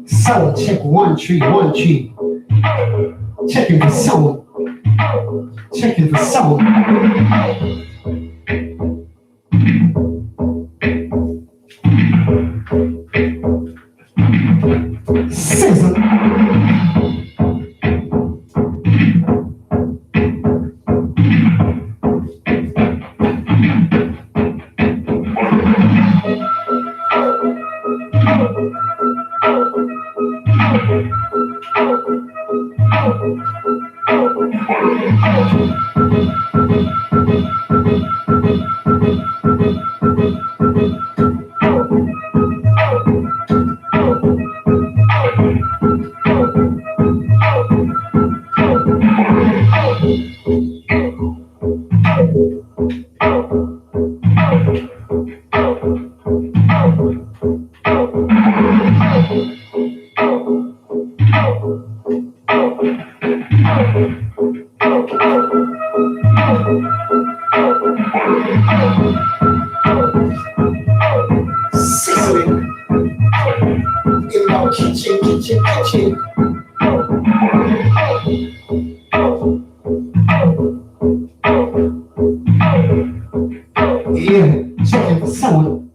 Sound check 1 3 1 3. Checking the sound. Checking the sound. Sizzle. Kitchen. Yeah, checking the sound.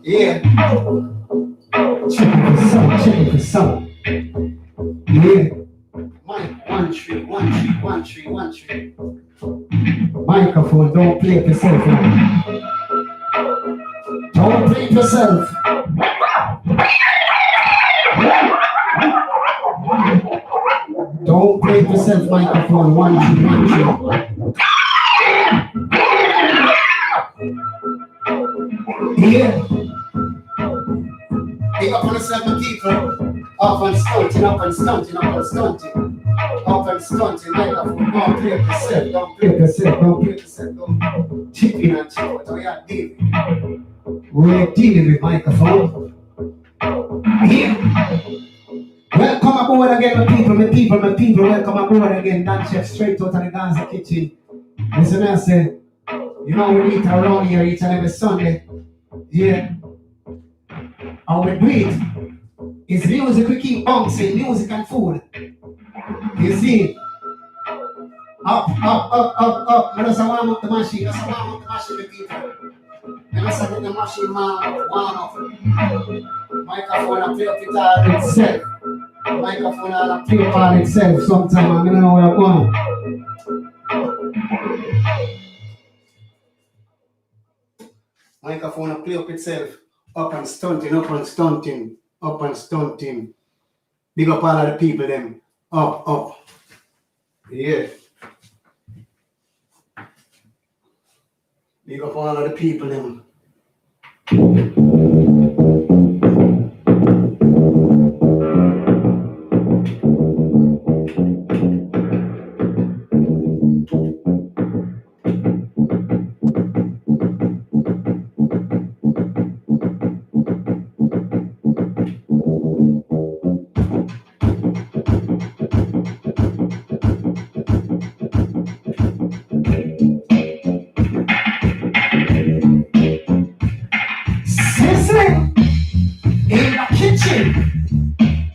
Yeah, checking the sound. Yeah, mic 1 3 1 3 1 3 1 3. Microphone, don't play yourself. Don't play yourself. Don't play yourself, microphone. 1 2 1 2. Yeah. Big up on the 7 people. Up and stunting, up and stunting, up and stunting. Up and stunting, microphone. Don't play yourself, don't play yourself, don't play yourself. Don't chip in and chip out. We are dealing. We're dealing with microphone. Yeah. Welcome aboard again, my people, welcome aboard again. Dan Chef straight out of the Gaza kitchen. Listen, I say, you know we eat around here each and every Sunday. Yeah. And we do it. It's music we keep bouncing, music and food. You see? Up. I just warm up the machine, my people. And let's get the machine warm up. Microphone and play up it all itself. Microphone and play up all itself sometimes. I don't know where I'm going. Microphone and play up itself. Up and stunting. Up and stunting. Big up all of the people them. Up. Yeah. Big up all of the people them.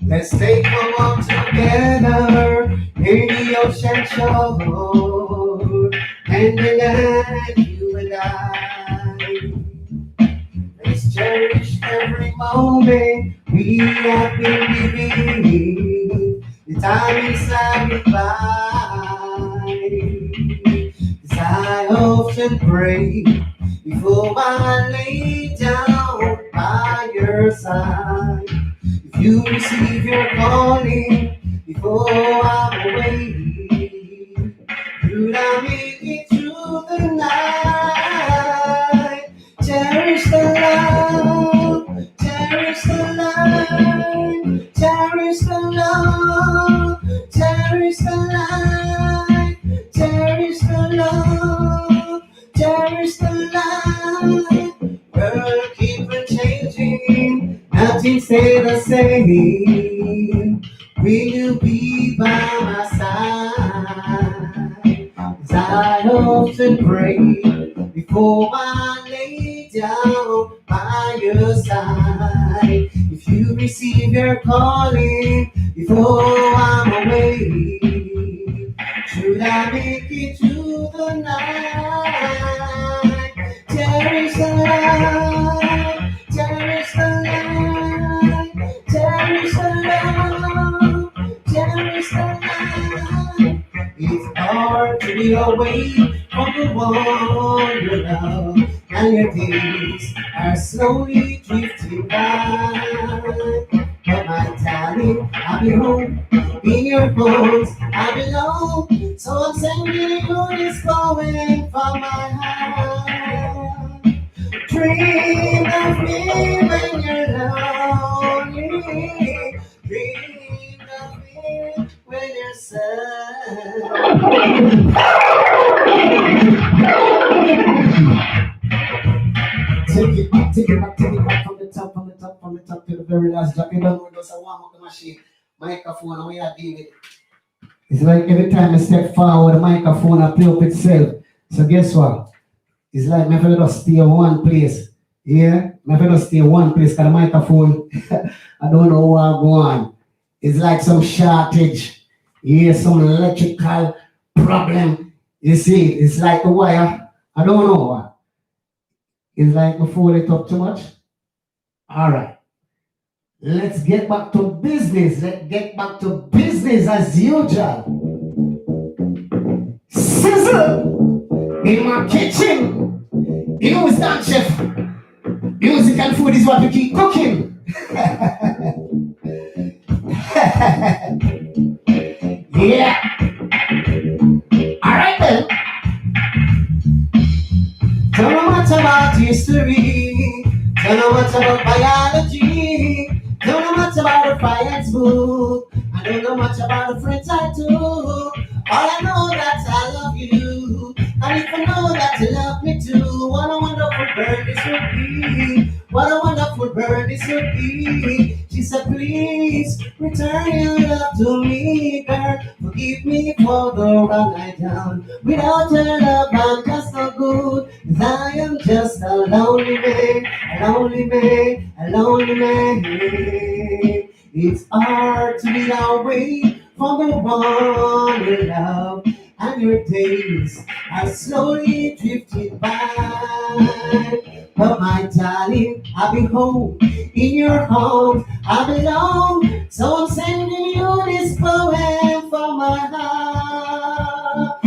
Let's take a walk together in the ocean shore, and the land, you and I. Let's cherish every moment we have been living. The time inside goodbye. As I often pray before I lay down by your side. You receive your calling before I'm away. Could I make it through the night? Cherish the love, cherish the life, cherish the love cherish the life, cherish the love, cherish the life. World keep on changing, nothing stay the same. Will you be by my side? As I often pray before I lay down by your side. If you receive your calling before I'm away, should I make it to the night? Cherish the life, cherish the life, cherish the love, cherish the life. It's hard to be away from the one you love, and your days are slowly drifting by. But my darling, I'll be home in your bones. I belong, so I'm sending you this poem from my heart. Dream of me when you're lonely. Dream of me when you're sad. Take it back, take it back, take it back from the top, from the top, from the top to the very last drop. You don't know, just a warm up the machine. Microphone, and we are dealing with it. It's like every time I step forward, the microphone will play up itself. So guess what? It's like me have to just stay in one place. Yeah? Me have to just stay in one place because the microphone, I don't know where I go on. It's like some shortage. Yeah, some electrical problem. You see, it's like a wire. I don't know what. It's like before they talk too much. All right. Let's get back to business. Let's get back to business as usual. Sizzle in my kitchen. You know it's not, chef. Music and food is what we keep cooking. Yeah. All right then. Don't know much about history. Don't know much about biology. Don't know much about the science book. I don't know much about the French I do. All I know that I love you. And if I know that you love me too, what a wonderful bird this would be. What a wonderful bird this would be. She said, please return your love to me, girl. Forgive me for the wrong I done. Without your love, I'm just no good. 'Cause I am just a lonely man, a lonely man, a lonely man. It's hard to be away from the one you love, and your days are slowly drifting by. But my darling, I'll be home in your home. I belong, so I'm sending you this poem from my heart.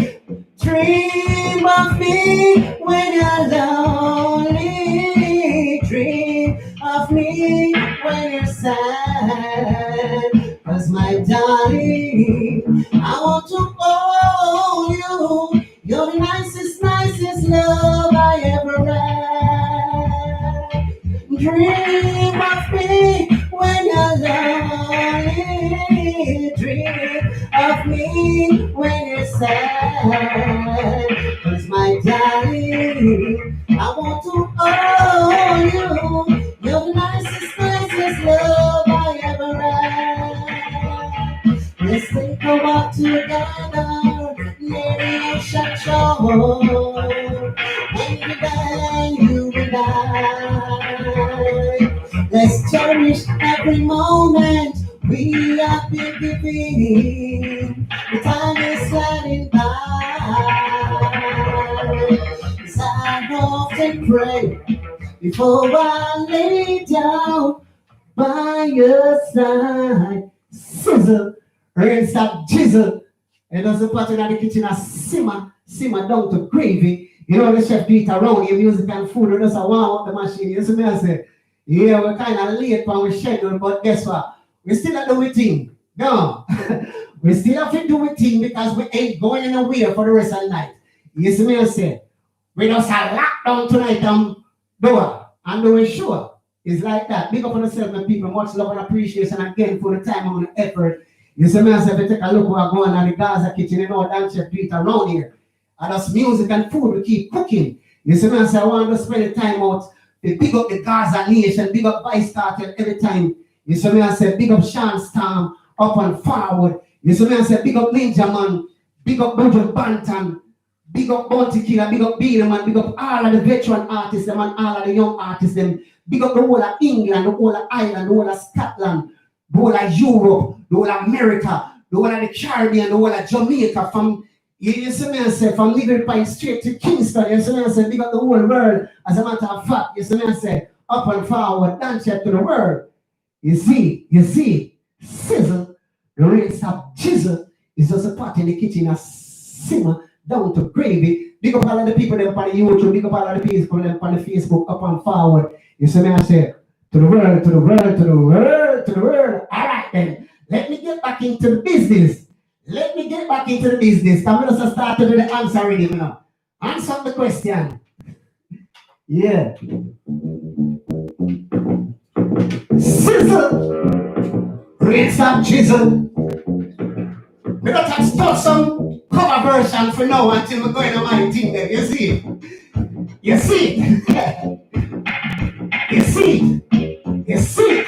Dream of me when you're lonely. Dream of me when you're sad. 'Cause my darling, I want to hold you. You're the nicest, nicest love I ever had. Dream of me when you're lonely. Dream of me when you're sad. 'Cause my darling, I want to hold you. You're the nicest, nicest love I ever had. Let's take a walk together near the ocean shore. And you and I. Let's cherish every moment we have been giving. The time is sliding by. As I often pray before I lay down by your side. Sizzle, rain stop jizzle. And does the pot in the kitchen a simmer down to gravy. You know the chef do it around your music and food, and just a warm up the machine. You see me I say, yeah, we're kind of late on our schedule, but guess what? We still have to do our thing. No. We still have to do our thing because we ain't going anywhere for the rest of the night. You see me I say, we just a lockdown tonight door and doing sure. It's like that. Big up on yourself, my people. Much love and appreciation again for the time and the effort You see me, I say, if you take a look where I go on the Gaza kitchen, you know, dance chef do it around here. And that's music and food, we keep cooking. You see me, I say, I want to spend the time out, to big up the Gaza nation, big up Vice Cartel every time. You see me, I say, big up Sean Storm, up and forward. You see me, I say, big up Ninja Man, big up Bojo Bantam, big up Bounty Killer, big up Beanie Man, big up all of the veteran artists, them, and all of the young artists, them. Big up the whole of England, the whole of Ireland, the whole of Scotland, the whole of Europe, the whole of America, the whole of the Caribbean, the whole of Jamaica, from, you see me, I say, from Liberty Pine straight to Kingston, you see me, I say, big up the whole world. As a matter of fact, you see me, I say, up and forward, dance to the world. You see, sizzle, the real stop jizzle is just a pot in the kitchen, a simmer down to gravy. Big up all of the people them on the YouTube, big up all of the people them on the Facebook, up and forward. You see me, I say, to the world, to the world, to the world, to the world. All right then, let me get back into the business. Let me get back into the business. I'm going to start to do the answer already, you know. Answer the question. Yeah. Sizzle. Great stop chisel. We're going to start some cover version for now until we're going to my thing there. You see? You see? You see? You see?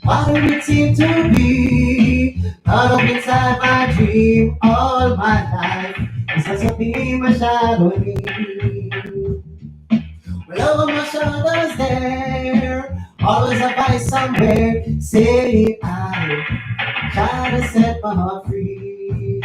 What did it seem to be? Caught up inside my dream all my life. It's just a beam, a shadow in me. Well, over my shoulders there, always a voice somewhere saying I try to set my heart free.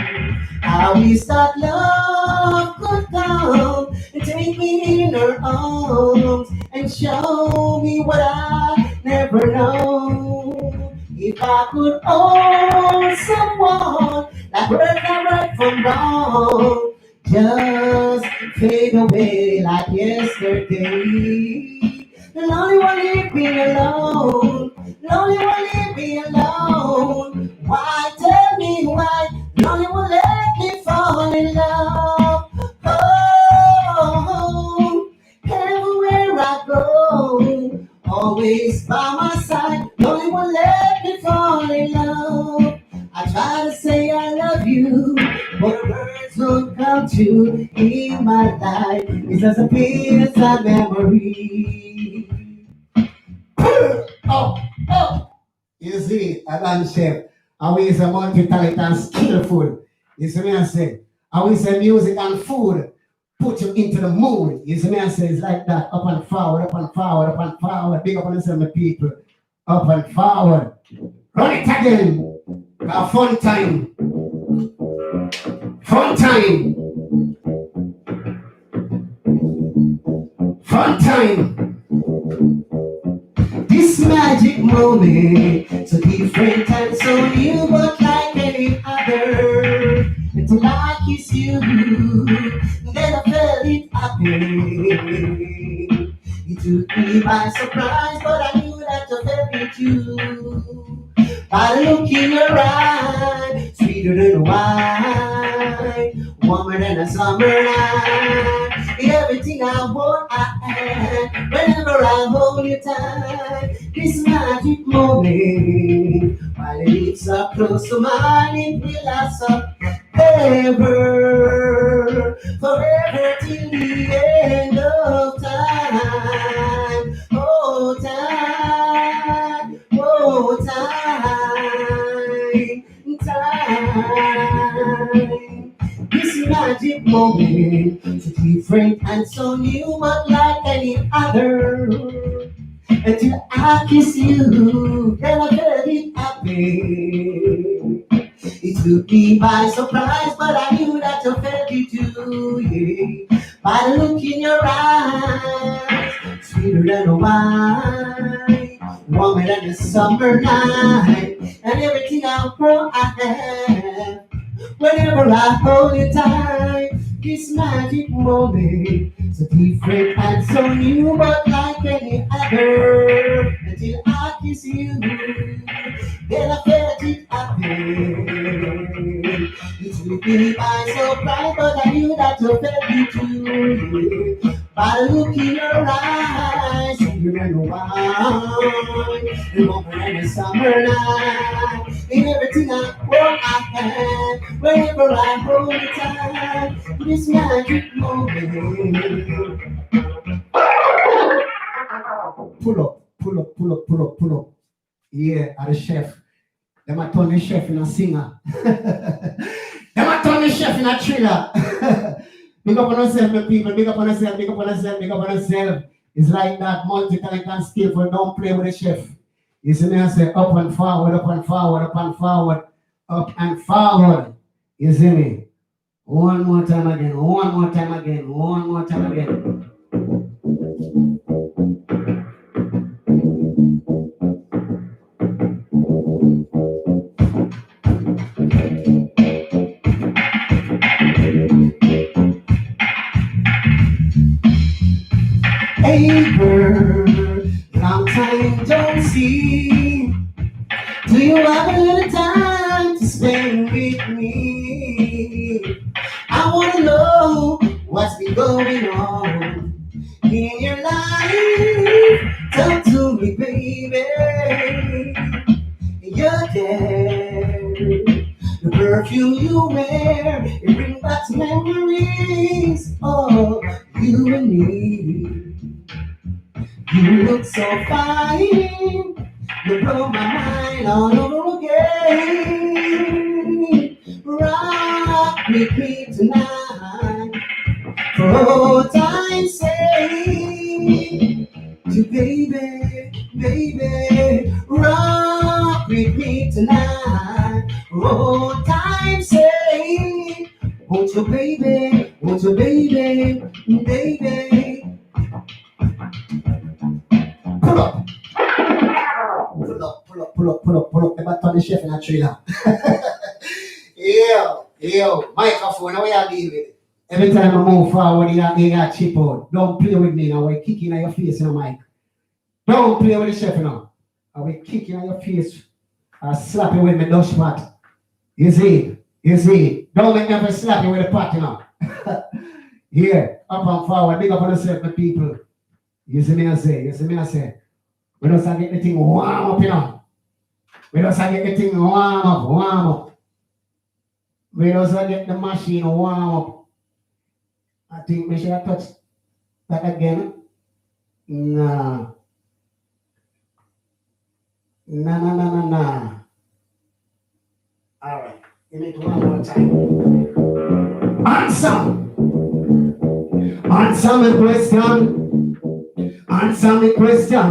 How we start love could come and take me in her arms and show me what I never know. If I could own someone that heard that right from wrong, just fade away like yesterday. Lonely one leave me alone. Lonely one leave me alone. Why tell me why? Lonely one let me fall in love. Oh, everywhere I go, always by my side. Lonely one let me fall in love. I try to say I love you, but the words don't come true in my life. It's just a piece of memory. Oh, oh. You see, I done chef. I always a multi-talented and skillful. You see me I say? I always say music and food put you into the mood. You see me I say? It's like that. Up and forward, up and forward, up and forward. Big up on yourself, my people. Up and forward. Run it again. A fun time. Fun time. Fun time. This magic moment, so different and so new, but like any other. Until I kiss you, then I felt it happen. It took me by surprise, but I knew that you felt it too. By the look in your eye, sweeter than wine, warmer than a summer night. Everything I want, I have. Whenever I hold you tight, this magic moment, while your lips are close to mine, it will last forever till the end of time. Oh, time, oh, time. This magic moment, so different and so new, but like any other. Until I kiss you, then I felt it happen. It took me by surprise, but I knew that you felt it too, yeah. By the look in your eyes, sweeter than wine, warmer than the summer night, and everything I have. Whenever I hold you tight, this magic moment, so different and so new, but like any other. Until I kiss you, then I felt it happen. It took me by surprise, but I knew that you felt it too. Yeah. By the look in your eyes, you remember why, the moment in the summer night, in everything I hold my hand, whenever I hold it tight, this magic moment. Pull up, pull up, pull up, pull up, pull up. Yeah, at the chef. Them a turn the chef in a singer. Them a turn the chef in a thriller. Big up on yourself, my people. Big up on yourself, big up on yourself, big up on yourself. It's like that multi-talent and skillful. Don't play with the chef. You see me, I say up and forward, up and forward, up and forward, up and forward. You see me? One more time again, one more time again, one more time again. Hey girl, long time don't see. Do you have a little time to spend with me? I wanna know what's been going on in your life. Talk to me, baby. You're there. The perfume you wear, it brings back memories. Oh, you and me. You look so fine. You blow my mind all over again. Rock with me tonight. For old time's sake. To baby, baby. Rock with me tonight. For old time's sake. Won't you, baby? Won't you, baby? Baby. Pull up. Pull up, pull up, pull up, pull up, pull up. Never turn the chef in a trailer. Yo, microphone, how you deal with it? Every time I move forward, you got chip out. Don't play with me now. I kick in your face in the mic. Don't play with the chef now. I will kick in your face. I slap you with my dust pot. You see? You see? Don't make me ever slap you with the pot, you know. Here, up and forward. Big up on yourself, my people. You see me I say, you see me I say. We don't get the thing warm up, you know. We don't get the thing warm up, warm up. We don't get the machine warm up. I think we should have touched that again. Nah. Nah. All right. You need one more time. Answer my question. Answer me question.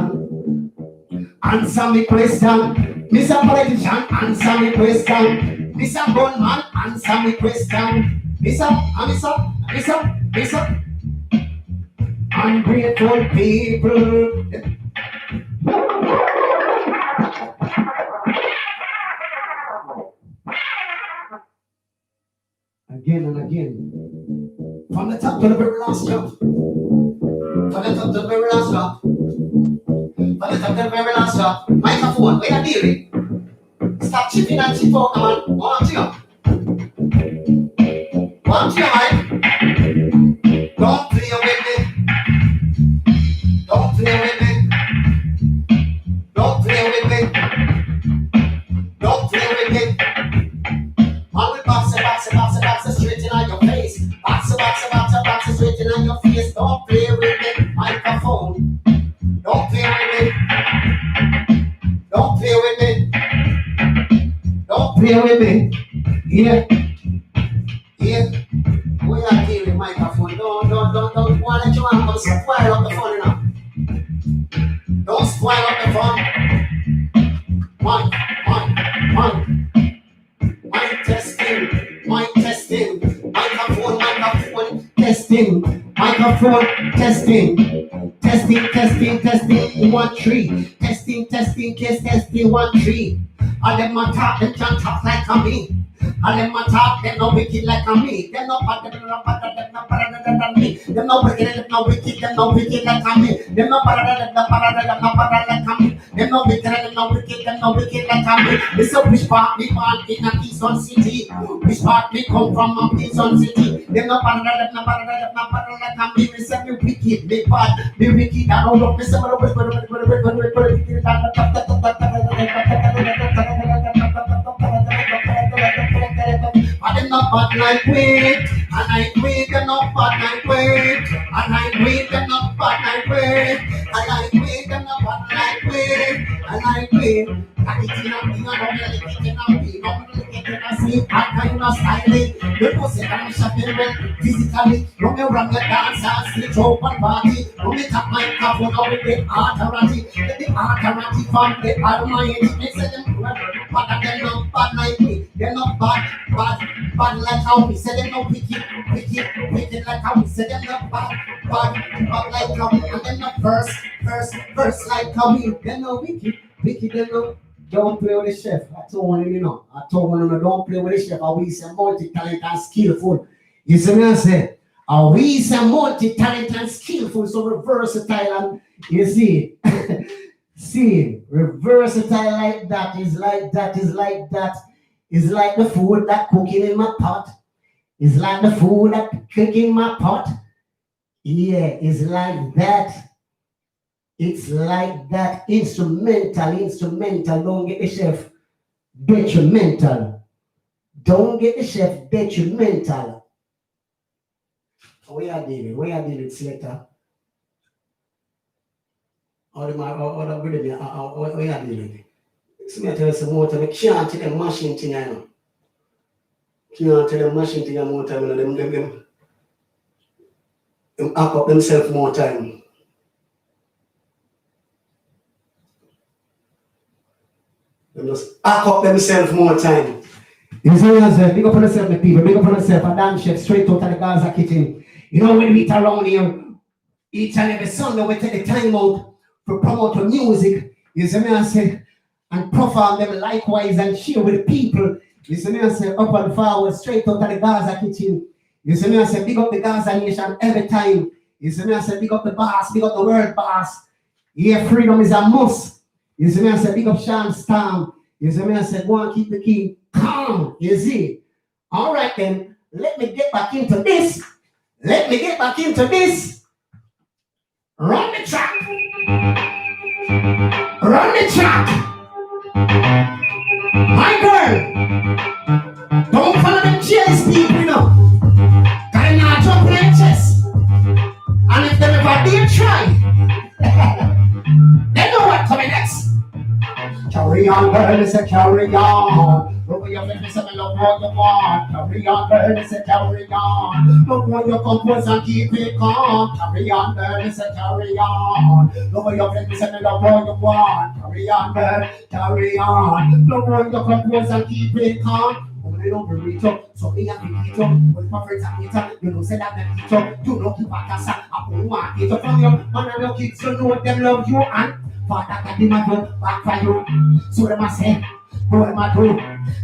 Answer me question. Mr. Politician, answer me question. Mr. Gunman, answer me question. Mr. Ungrateful people. Again and again. From the top to the very last drop. From the top to the very last drop. From the top to the very last drop. Microphone, where you dealing? Stop chipping and chip out, man. One to you. One to you, man. Don't play with me. Don't play with me. Don't play with me. Don't play with me. Man, we box it straight in your face. Box it straight in your face. Don't play with me. Microphone. Don't play with me. Don't play with me. Don't play with me. Yeah. We are here with microphone. Don't want to let you come spoil up the phone enough. Don't spoil up the phone. Mic testing. Microphone testing. Microphone testing. 1 3. Testing 1 3. All them a talk, them can't talk like a me. All them a talk, them no wicked like a me. Them no bad, them no better than me. Them no wicked, them no wicked like a me. Them no better like a me. Them no wicked like a me. This a which part me born in a Kingston city. Which part me come from a Kingston city. Them no better like a me. Me say me wicked, me bad, me wicked. I don't know. Me say me wicked. bad like we. And I we them not bad like we. And I we them not bad like we. And I we them not bad like we. And I we. And it's in a me, I don't really get in a me. Don't really get in a sleep. I kind of styling. The pussy I'm shopping well physically. Don't me run the dance and switch open party. Don't me tap my cup on all the authority. Get the authority from the Almighty. They say them but they're not bad like me. They're not bad like how we say them not wicked like how we say them not bad like how we. And they're not verse like how we. They're not wicked, they're not. Don't play with the chef. I told him, I told him, don't play with the chef. I we say multi-talented and skillful. You see me, I say, we say multi-talented and skillful, so we're versatile and, you see, see, we're versatile like that, is like that, is like that. It's like the food that cooking in my pot. It's like the food that cooking in my pot. Yeah, it's like that. It's like that. Instrumental. Don't get the chef detrimental. Don't get the chef detrimental. Where are David, selector? Or the where are David? So I tell you some more time. I can't tell them machine thing, I know. Can't tell them machine thing more time. Them hack up themselves more time. Them just hack up themselves more time. You see what I say? Big up on yourself, my people. Big up on yourself. A damn chef straight out of the Gaza kitchen. You know when we eat around here, each and every Sunday we take the time out to promote the music. You see me I say? And perform them likewise and share with the people. You see me I say? Up and forward, straight out of the Gaza kitchen. You see me I say? Big up the Gaza nation every time. You see me I say? Big up the boss, big up the world boss. Yeah, freedom is a must. You see me I say? Big up Sean Storm. You see me I say? Go and keep the king calm. You see? All right then, let me get back into this. Run the track. My girl, don't follow them jealous people, you know. Cause not jump like chess. And if they ever did try, they know what coming next. Carry on, girl, say carry on. Look your face, say love what you want. Carry on, girl, say carry on. Look when you compose and keep it calm. Carry on, girl, say carry on. Look your face, say love what you want. Carry on, girl, carry on. Look when you compose and keep it calm. They don't reach up, so they have to eat up. With my friends and meter, you know, say that they eat up. You know, keep a casa, I don't want it from you. Man, and your kids, you know, them love you and Father, God, they might go back for you. So them I say, what am I do?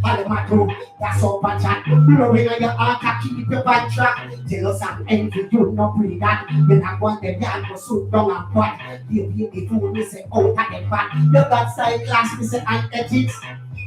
How am I do? That's all bad chat. Blowing on your heart, keep your bad track. Jealous and envy, you not breathe that. You not want them down for so long and what? You be the fool, we say, oh, that them back. You got side class, we say, and ethics.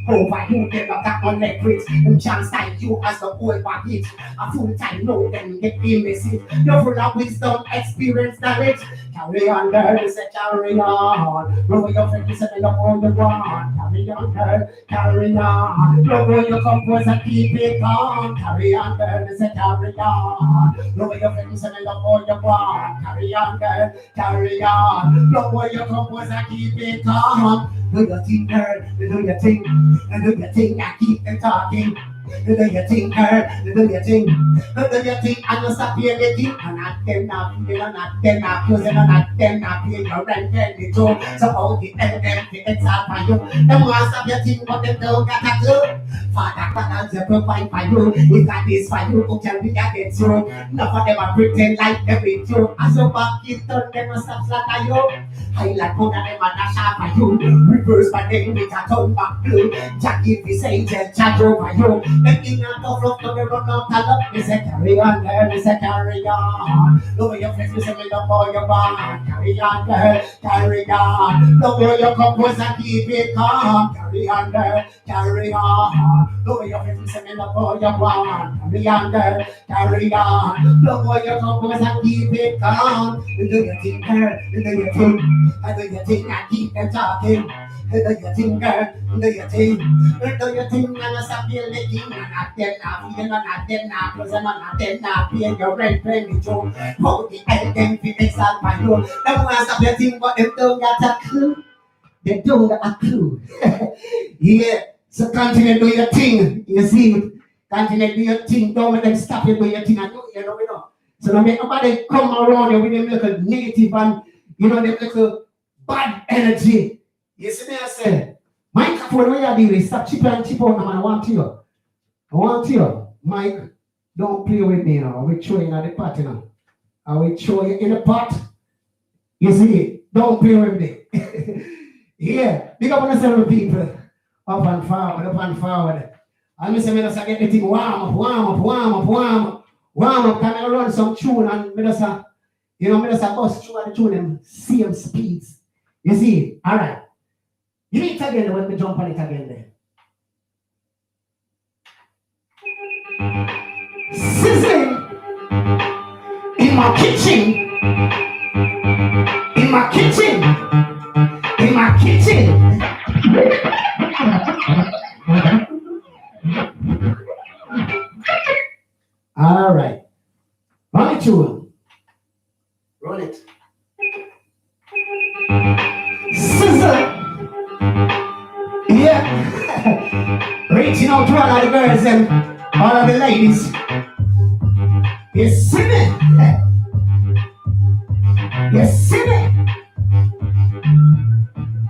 Over you, they not that on leverage. Them chance time you as the old baggage. A full time know them get the message. You're full of wisdom, experience, knowledge. Carry on, girl, you say carry on. Roll your friend, you say they love all the one. Carry on, girl, carry on. Roll your compose and keep it calm. Carry on, girl, you say carry on. Roll your friend, you say they love all the one. Carry on, girl, carry on. Roll your compose and keep it calm. Do your thing, girl, do your thing, and do your thing, and keep them talking. Do your thing, girl, do your thing, and you stop here getting, and not them not feeling, and not them not using, and not them not paying your rent, and the joke. So how the them to exalt for you? Them want stop your thing, but them don't got a clue. Father, God, you provide for you. If that is for you, who can be against you? None of them are pretend like they with you. As your back is turned, them will stop slaughter you. Highlight one of them and dash out for you. Reverse by them with a turn back blue. Jack if he say just charge over you. Them in and out of the run out a lot. They say carry on, girl, they say carry on. Lower your face, they say me love all you want. Carry on, girl, carry on. Lower your compose and keep it calm. Carry on, girl, carry on. Lower your face, they say me love all you want. Carry on, girl, carry on. Lower your compose and keep it calm. You do your thing, girl, you do your thing. I do your thing and keep them talking. Do your thing, girl. Do your thing. Do your thing, and I stop your licking. I'm not dead now. You're not dead now. Cause I'm not dead now. Paying your rent, paying me too. How the hell them fi make start my road? Them want stop your thing, but them don't got a clue. They don't got a clue. Yeah. So continue do your thing. You see? Continue do your thing. Don't let them stop you do your thing. I know, you know. So don't make nobody come around you with them little negative and, you know, them little bad energy. You see me, I say, microphone, when you deal with, stop chip and chip out, man. I want you. Mike, don't play with me now. I will throw you in the pot, you know. I will throw you in the pot. You see, don't play with me. Yeah, big up on the several people. Up and forward. And I say, I get the thing warm up. Can I run some tune and me just bust through the tune them same speeds. You see, all right. You need it again when we jump on it again there. Sizzling in my kitchen. All right. Run it, tune. Run it. Sizzle. Yeah. Reaching out to all of the girls and all of the ladies. You see me? You see me?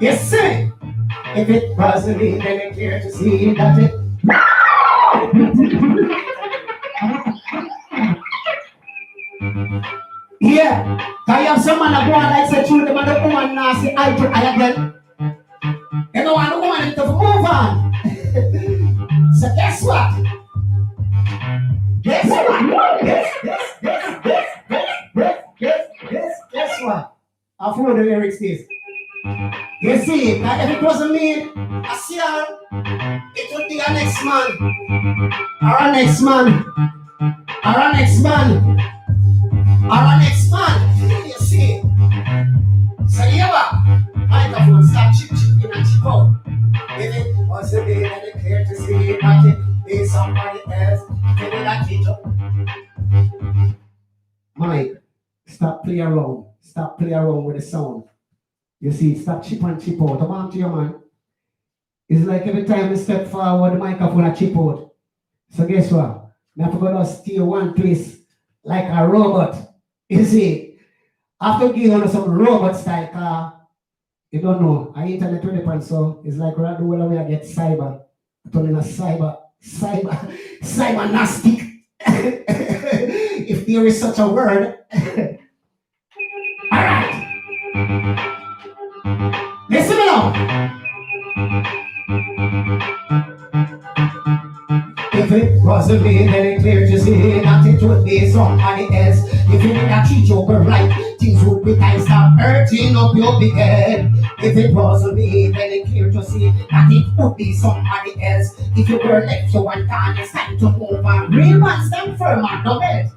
You see me? If it wasn't me, then it's clear to see that it. Yeah. Can you have someone that go on like say true them and the woman now say I to I again? You know want the woman to move on. So guess what? Guess what? I follow the lyrics this. You see, that if it wasn't me, I see her, it would be our next man. Our next man. You see. So yeah, microphone stop chipping and chip out. If it wasn't me, then it's clear to see that it be somebody else. Give me that teacher. Mike, stop play around. Stop play around with the sound. You see, stop chip and chip out. I'm on to you, man. It's like every time you step forward, the microphone a chip out. So guess what? I have to go to stay one place like a robot. You see, after giving on some robot style car, you don't know. I internet 20 so it's like right the way I get cyber. Turning a cyber nasty. If there is such a word. Alright. Listen now. If it wasn't me, then it's clear to see that it would be somebody else. If you didn't treat you right, things would be nice. Stop hurting up your big head. If it wasn't me, then it's clear to see that it would be somebody else. If you were left you one time, it's time to move on. Real man stand firm and no bed.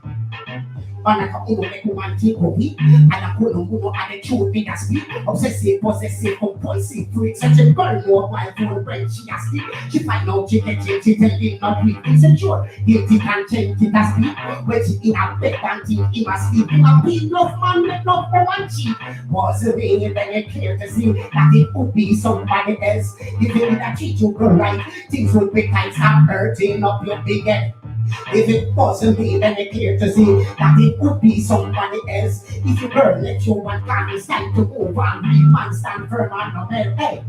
Anaka uno make woman take a week. Anaka uno and the truth be that speak. Obsessive, possessive, compulsive, freak. Such a girl more my phone brain she has speak. She find out she get she tell him not weak. Insecure, guilty and tempted as speak. When she in a bed and think he must sleep. Him a be enough man, make enough woman cheap. Was the way then it clear to see that it would be somebody else. If you did not treat you good right, things would be tight. Stop hurting up your big head. If it wasn't me, then it's clear to see that it could be somebody else. If you girl let you one time, it's time to move on. Real man stand firm on the bed. Hey,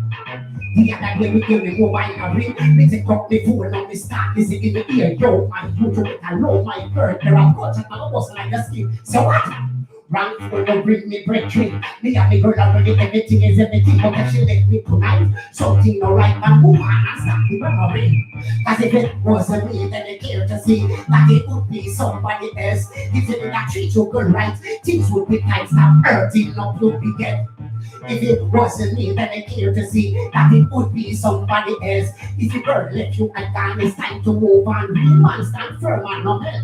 the other day we give me mobile and ring. Me take up the phone and me start listening in the ear. Yo, man, you do it alone, my girl. There are cuts and I wasn't like your skin. So what? Rank for no bring me breakthrough. Me and me girl already everything is everything. But if she let me tonight, something no right and move on and start the memory. Cause if it wasn't me, then it's clear to see that it would be somebody else. If you did not treat you good right, things would be tight. Stop hurting up your big head. If it wasn't me, then it's clear to see that it would be somebody else. If you girl let you and gone, it's time to move on. Real man stand firm on no bed.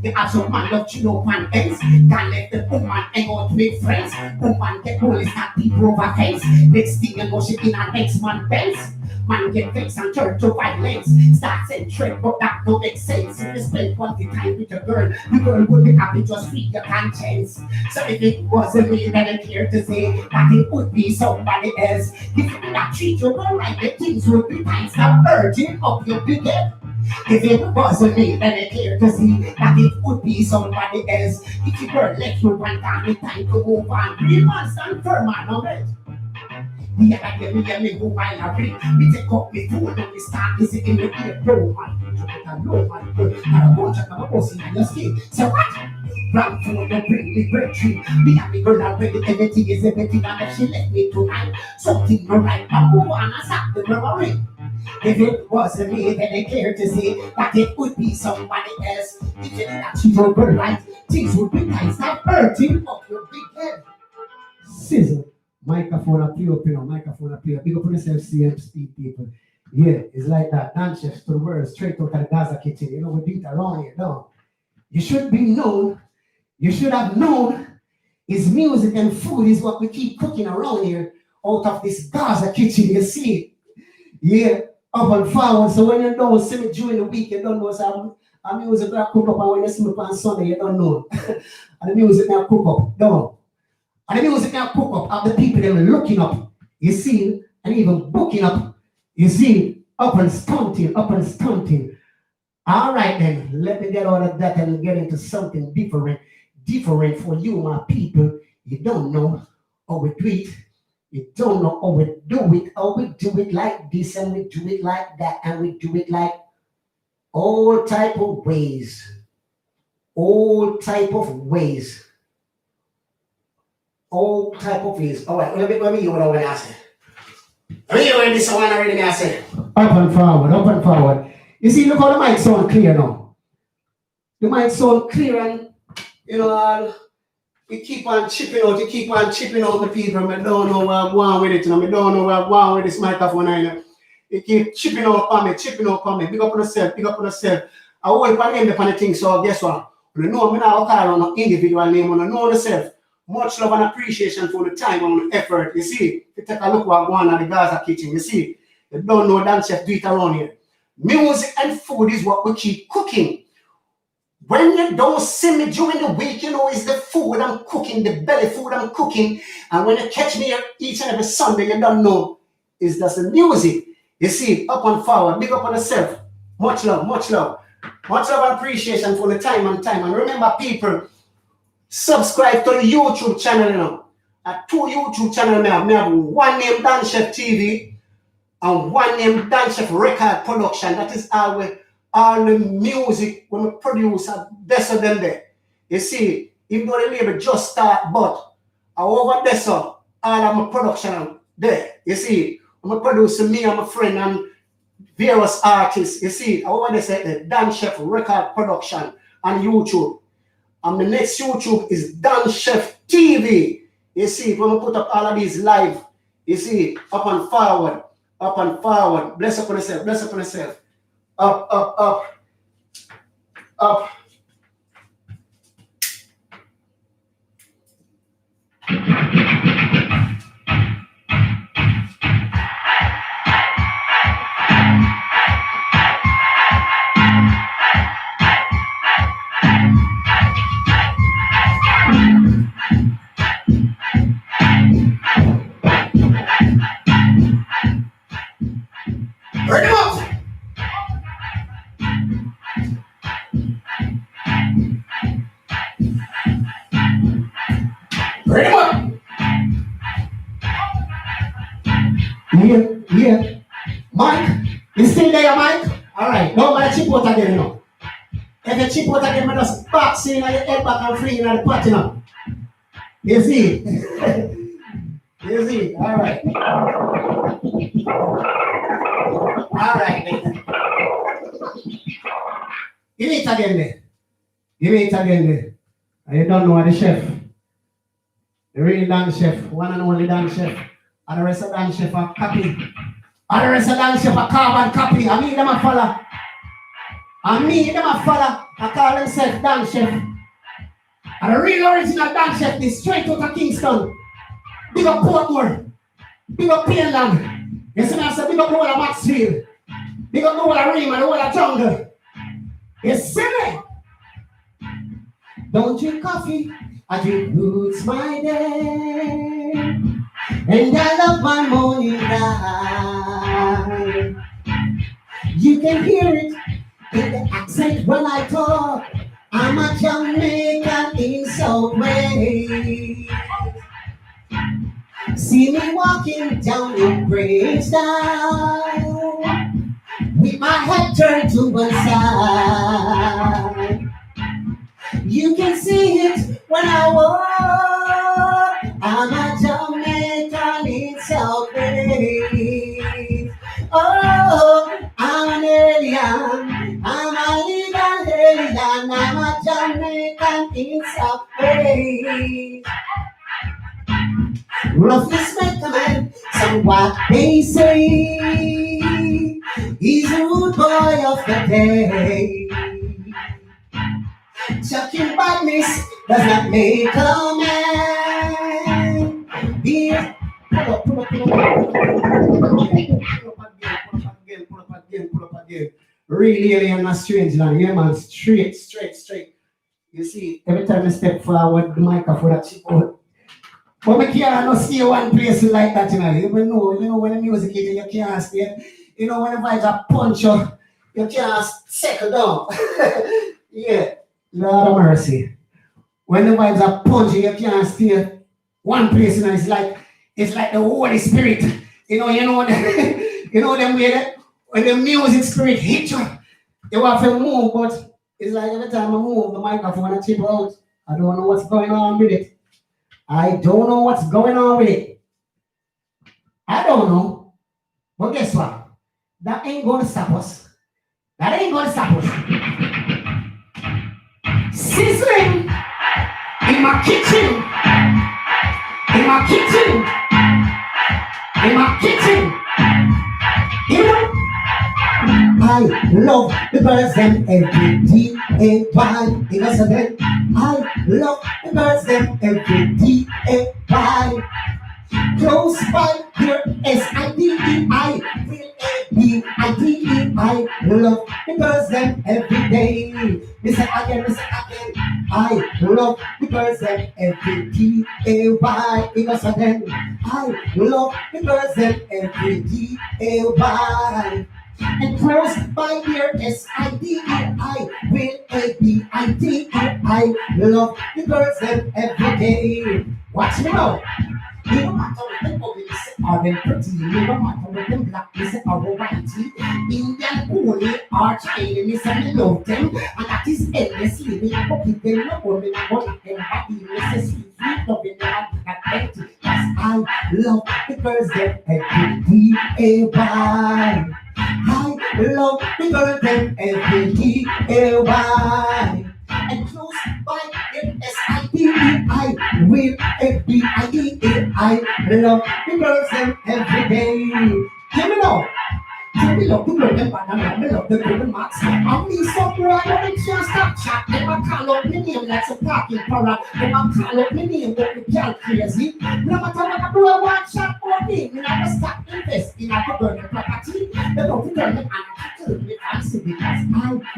The actual man love chill up and ends. Can't let the woman hang out with friends. Woman get bullies and people over fence. Next thing you know, she in her next man bends. Man get vexed and turn to violence. Start saying trend, but that don't make sense. If you spend quality time with a girl, the girl would be happy just feed your conscience. So if it wasn't me, then I care to say that it would be somebody else. If you did not treat your girl right, the things would be nice. Stop urging up your big head. If it wasn't me, then I care to see that it would be somebody else. If your girl left you one time, it's time to move on. 3 months stand firm on it. The other day, me go while I read. We take up me phone and we start visiting the ear. No man, you better know man. And a bunch of them are busting on your skin. So what? Round phone, don't bring me breakthrough. Me and me girl already, everything is everything. And if she left me tonight, something no right. I move on and stop the memory. If it wasn't me, then I care to see that it would be somebody else. If you did not treat your girl right, things would be nice. Stop hurting up your big head. Sizzle. Microphone up, microphone up. Big up on yourself, CM Speed people. Yeah, it's like that. Dance chefs to the world, straight out of the Gaza kitchen. You know, we do it around here, no. You should be known, you should have known his music and food is what we keep cooking around here out of this Gaza kitchen, you see. Yeah, up and forward. So when you don't see me during the week, you don't know. So I'm music that cook up, and when you see me on Sunday, you don't know. And the music that cook up, no. And the music now cook up of the people that were looking up, you see, and even booking up, you see, up and stunting. All right then, let me get out of that and get into something different for you, my people. You don't know how we do it. You don't know how we do it. How we do it like this, and we do it like that, and we do it like all type of ways. All type of ways. All type of ways. All right, let me hear what I want to say. Let me hear what this one already I say. Up and forward. You see, look how the mic sound clear now. The mic sound clear, and you know, we keep on chipping out the people. I don't know where I'm going with it. I don't know where I'm going with this microphone. You keep chipping out on me. Big up on yourself. I want to name the thing, so guess what? You know, I'm not calling on individual name, I know yourself. Much love and appreciation for the time and the effort. You see, you take a look what going on at the Gaza kitchen. You see, you don't know dance chef do it around here. Music and food is what we keep cooking. When you don't see me during the week, you know it's the food I'm cooking, the belly food I'm cooking. And when you catch me each and every Sunday, you don't know it's just the music. You see, up and forward, big up on yourself. Much love and appreciation for the time. And remember, people, subscribe to the YouTube channel, you know. At 2 YouTube channels now. I have one named Dan Chef TV and one named Dan Chef Record Production. That is all the music when we produce this of them there. You see, even though the label just start, but over this all of my production there. You see, I'm a producer, me and my friend and various artists. You see, over this the Dan Chef Record Production on YouTube. And the next YouTube is Dan Chef TV. You see, when we put up all of these live, you see, up and forward. Bless up on yourself. Up. Bring him up. Bring him up. Yeah. Mike, you still there, Mike? All right. Don't let chip out again, you know. If you chip out again, just box in your head back and free in the pot, you know. You see? You see? All right. All right, then. Give it again there. And you don't know the chef. The real Dan Chef, one and only Dan Chef. And the rest of Dan Chef are copy. And the rest of Dan Chef are carbon copy. I mean them a follow. And me, them a father, I call himself Dan Chef. And the real original Dan Chef is straight out of Kingston. Big up Portmore. Big up Painland. You see me, I say big up the whole of Maxfield. Big up the whole of Rima, the whole of Jungle. You see me? Don't drink coffee, I drink roots my day. And I love my morning light. You can hear it in the accent when I talk. I'm a Jamaican in some way. See me walking down the Bridgetown with my head turned to one side. You can see it when I walk. I'm a Jamaican in South Bay. Oh, I'm an alien. I'm a legal alien. I'm a Jamaican in South Bay. Roughness make a man, so what they say. He's a rude boy of the day. Chucking badness does not make a man. Here, pull up again. Really alien and strange land. Yeah, man, straight. You see, every time I step forward, the microphone that chip out. But we can't not stay one place like that, you know. You know when the music is, you can't stay. You know when the vibes are punch you can't settle down. Yeah. Lord of mercy. When the vibes are punchy, you can't stay one place, you know, it's like the Holy Spirit. You know that you know them way that when the music spirit hit you, you have to move, but it's like every time I move the microphone and chip out. I don't know what's going on with it. I don't know. But guess what? That ain't gonna stop us. Sizzling in my kitchen. You know, I love the birds them every day. Why? Because again, I love the birds them every day. Why? Close by here, S-I-D-E-I, will A-B-I-D-E-I, love the birds them every day. Listen again, I love the birds them every D-A-Y, because again, I love the birds them every D-A-Y. And close by here, S-I-D-E-I, will A-B-I-D-E-I, love the birds them every day. Watch me now. You don't matter what them ugly, or them pretty. You don't matter what them black, or them whitey. Indian, holy, or Chinese, and me love them. And that is endlessly. We have to keep them up, or we have to knock them back. We say sweet, loving them at plenty. Cause I love the girls them every D-A-Y. I love the girls them every D-A-Y. And close by S-I-D-E-I with F-B-I-D-E-I love the girls them every day. Hear me now. Me love the girl them bad and me love the girl them max. And me so proud when they can't stop chat. Them a call up me name like some talking parrot. Them a call up me name but me can't crazy. No matter what I do, I want chat or me. Me never stop investing at the girl them property. They love the girl them and I kill me fancy because I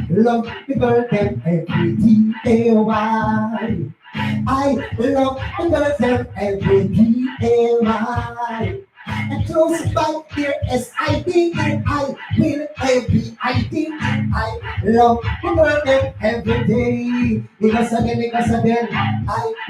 love the girl them every D-A-Y. I love the girl them every D-A-Y. And close by here, S-I-D-E-I, will A-B-I-D-E-I, love the girl them every day. Because again, I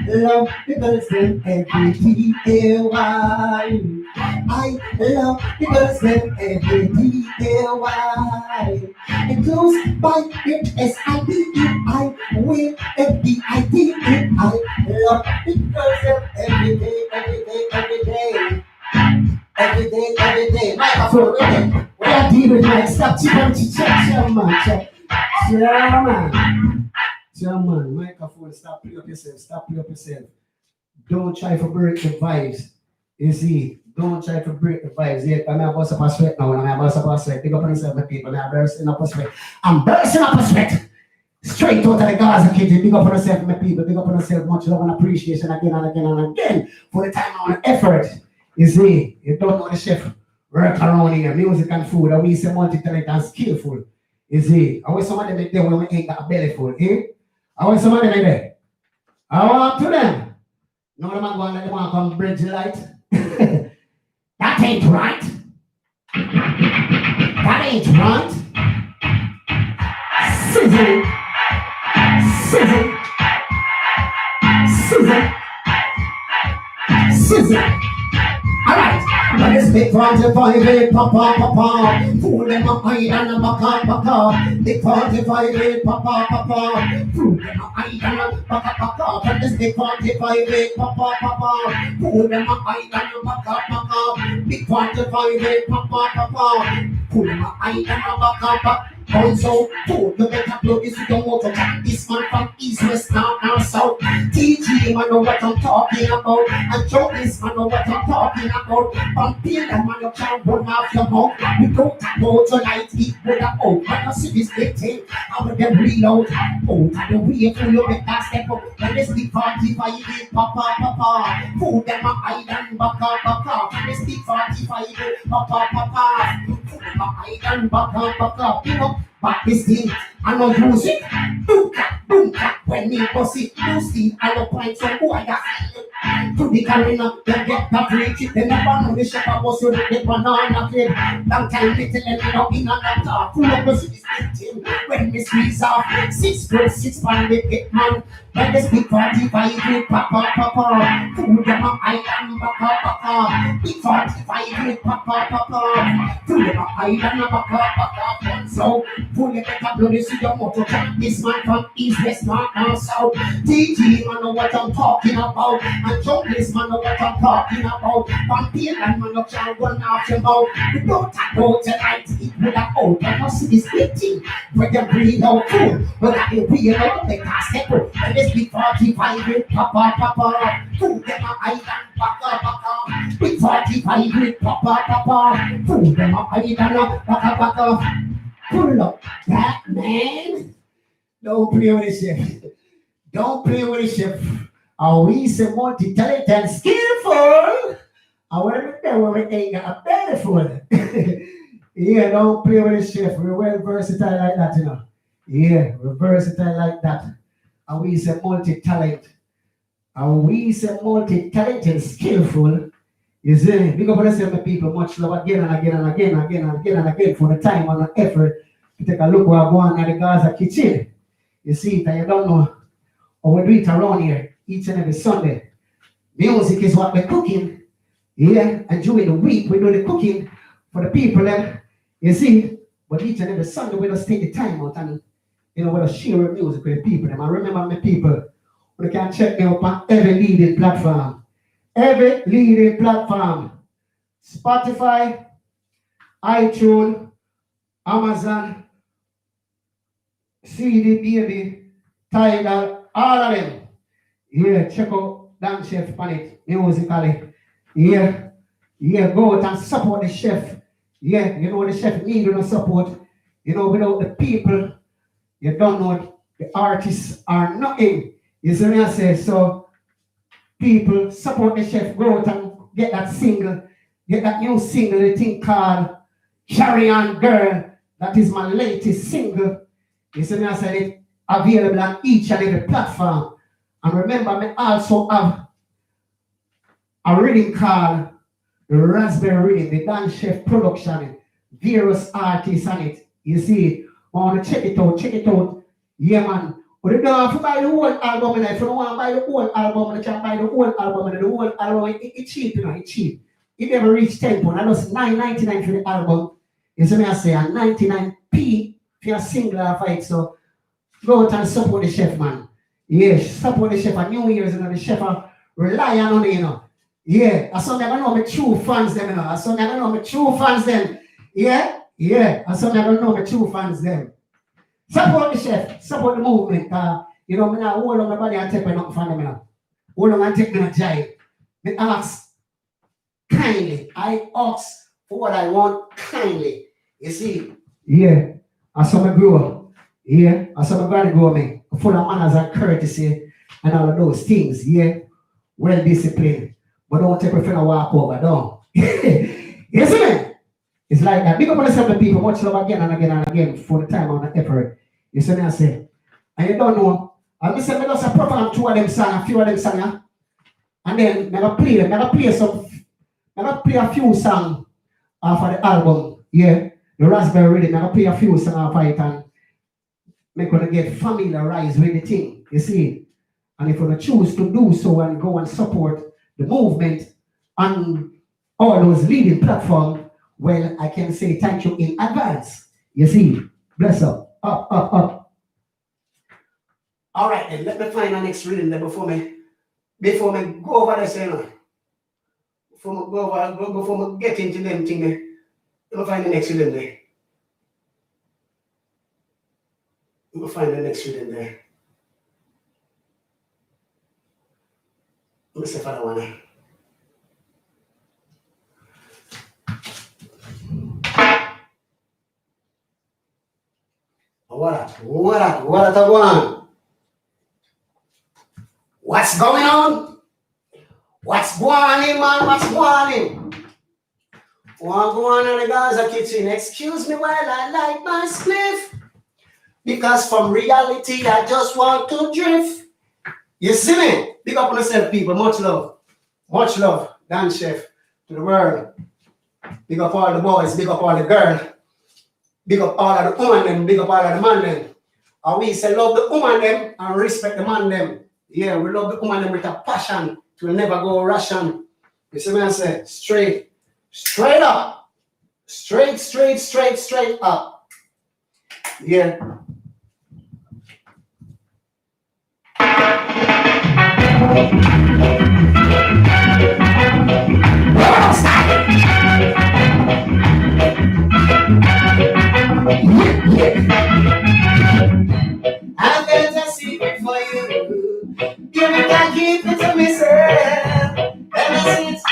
love the girls them every D-A-Y. I love the girls them every D-A-Y. And close by here, S-I-D-E-I, will A-B-I-D-E-I, love the girls them every day. Every day. Microphone, we are dealing with like stop chicken. Chairman, microphone, stop play up yourself. Don't try to break the vibes. You see, Don't try to break the vibes yet. I'm about to pass sweat now. I'm about to pass sweat. Pick up on yourself, my people. I'm bursting up a sweat. I'm bursting up a sweat. Straight out of the Gaza kitchen. Big up on yourself, my people. Big up on yourself. Much love and appreciation again and again and again for the time and effort. You see, you don't know the chef work around here. Music and food. And we say multi-talented and skillful. You see, I want somebody make them when we ain't got a belly full. Eh? I want somebody make there. I want to them. No, the man going like the man come bridge the light. That ain't right. That ain't right. Sizzle. Sizzle. Sizzle. Sizzle. Alright. But it's big party vibe, papa, papa. Fool them up high and baka, baka. Big party vibe, papa, papa. Fool them up high and baka, baka. But this big party vibe, papa, papa. Fool them up high and baka, baka. Big party vibe, papa, papa. Fool them up high and baka, baka. Also, fool, you better blow this with your motor. This man from east, west, north, and south. TG, man, know what I'm talking about. And Joe, this man, know what I'm talking about. Vampire, man, you can't run off your mouth. We don't go tonight, eat with a oat. When you see this big thing, I will then reload. Oh, and the way for you make that step up. When this big party, I eat papa, papa. Food them a island, baka, baka. When this big party, I eat papa, papa. Food them a island, baka, baka. You know, but this thing, I know use it. Boom, clap, when me boss it. You see, I know point some boy that to the arena, they get that rich. They never know the chef was you the banana kid. Long time little and now in a talk. Full of us this thing. When me squeeze off, 6 good, 6 pound big hit man. When this big party fight with papa, papa. Food them up, I am baka, baka. Big party fight with papa, papa. Food them up, I am baka, baka. So, pull it back up, bloody see your motor. This man from east, west, north, and south. TG, man know what I'm talking about. And Joe, this man know what I'm talking about. Vampire, and man know can't run off your mouth. We don't talk about tonight, it with a out. I must see this big thing. When you breathe out cool, but I can be out, they can't step up. When this big 45 with papa, papa. Food them up, island, baka, baka. Big 45 with papa, papa. Food them up, island, baka, baka. Pull up that man. Don't play with the chef. Don't play with the chef. Are we say multi-talented and skillful? I want to be there when we ain't got a belly full. Yeah, don't play with the chef. We're well versatile like that, you know. Yeah, we're versatile like that. And we say multi-talent. And we say multi-talented and skillful. You see, big up on yourself, my people. Much love again and again and again and again and again and again for the time and the effort to take a look what going on at the Gaza kitchen. You see it and you don't know how we do it around here each and every Sunday. Music is what we're cooking. Yeah, and during the week we do the cooking for the people that you see. But each and every Sunday we just take the time out and we just share music with the people. And I remember my people, you can check me up on every leading platform. Every leading platform. Spotify, iTunes, Amazon, CD Baby, Tidal, all of them. Yeah, check out Dan Chef on it musically. Yeah, go out and support the chef. Yeah, you know the chef need no support. You know, without the people, you don't know the artists are nothing. You see what I say? So people support the chef, go out and get that single, get that new single, the thing called Carry On Girl. That is my latest single. You see me, I said it available on each and every platform. And remember, I also have a reading called The Raspberry Reading, the Dan Chef production, various artists on it. You see, I want to check it out. Yeah, man. But you don't have to buy the whole album, and if you don't want to buy the whole album, you can buy the whole album, and the whole album, it's cheap, it's cheap. It never reached 10 pounds. I lost $9.99 for the album. You see me, I say, and 99p for your single for it. So go out and support the chef, man. Yes, support the chef. And New Year's, the chef rely on it, Yeah, I saw never know my true fans, them, I saw never know my true fans, them. Yeah, I saw never know my true fans, them. Support the chef, support the movement. Me now hold on my body and take me nothing from them. Hold on and take me a jive. Me ask kindly. I ask for what I want kindly. You see? Yeah. As some grow up. Yeah. As some granny grow me. Full of manners and courtesy and all of those things. Yeah. Well disciplined. But don't take a friend and walk over. Don't. You see me? It's like that. Big up on yourself, the people. Much love again and again and again for the time and the effort. You see me? I say. And you don't know. I'll say, I just perform two of them songs, a few of them songs. Yeah? And then I play them. I play some. I play a few songs off of the album. Yeah. The Raspberry Rhythm. I play a few songs off of it and make you get familiarized with the thing. You see? And if you choose to do so and go and support the movement on all those leading platforms, well, I can say thank you in advance. You see? Bless up. Up, up, up. All right, then let me find the next rhythm there before me go over this, you know. Before me get into them thing there. Let me find the next rhythm there. Let me find the next rhythm there. Let me see if I don't want to. What going on? What's going on? What's going on, man? What's going on? What's going on in the Gaza kitchen? Excuse me while I light my spliff. Because from reality, I just want to drift. You see me? Big up on yourself, people. Much love. Much love. Dance chef to the world. Big up all the boys. Big up all the girls. Big up all of the women them. Big up all of the man them. And we say love the woman them and respect the man them. Yeah, we love the woman them with a passion. It will never go Russian. You see me? I say straight. Straight up. Straight up. Yeah. I've got a secret for you. You can keep it to myself. Ever since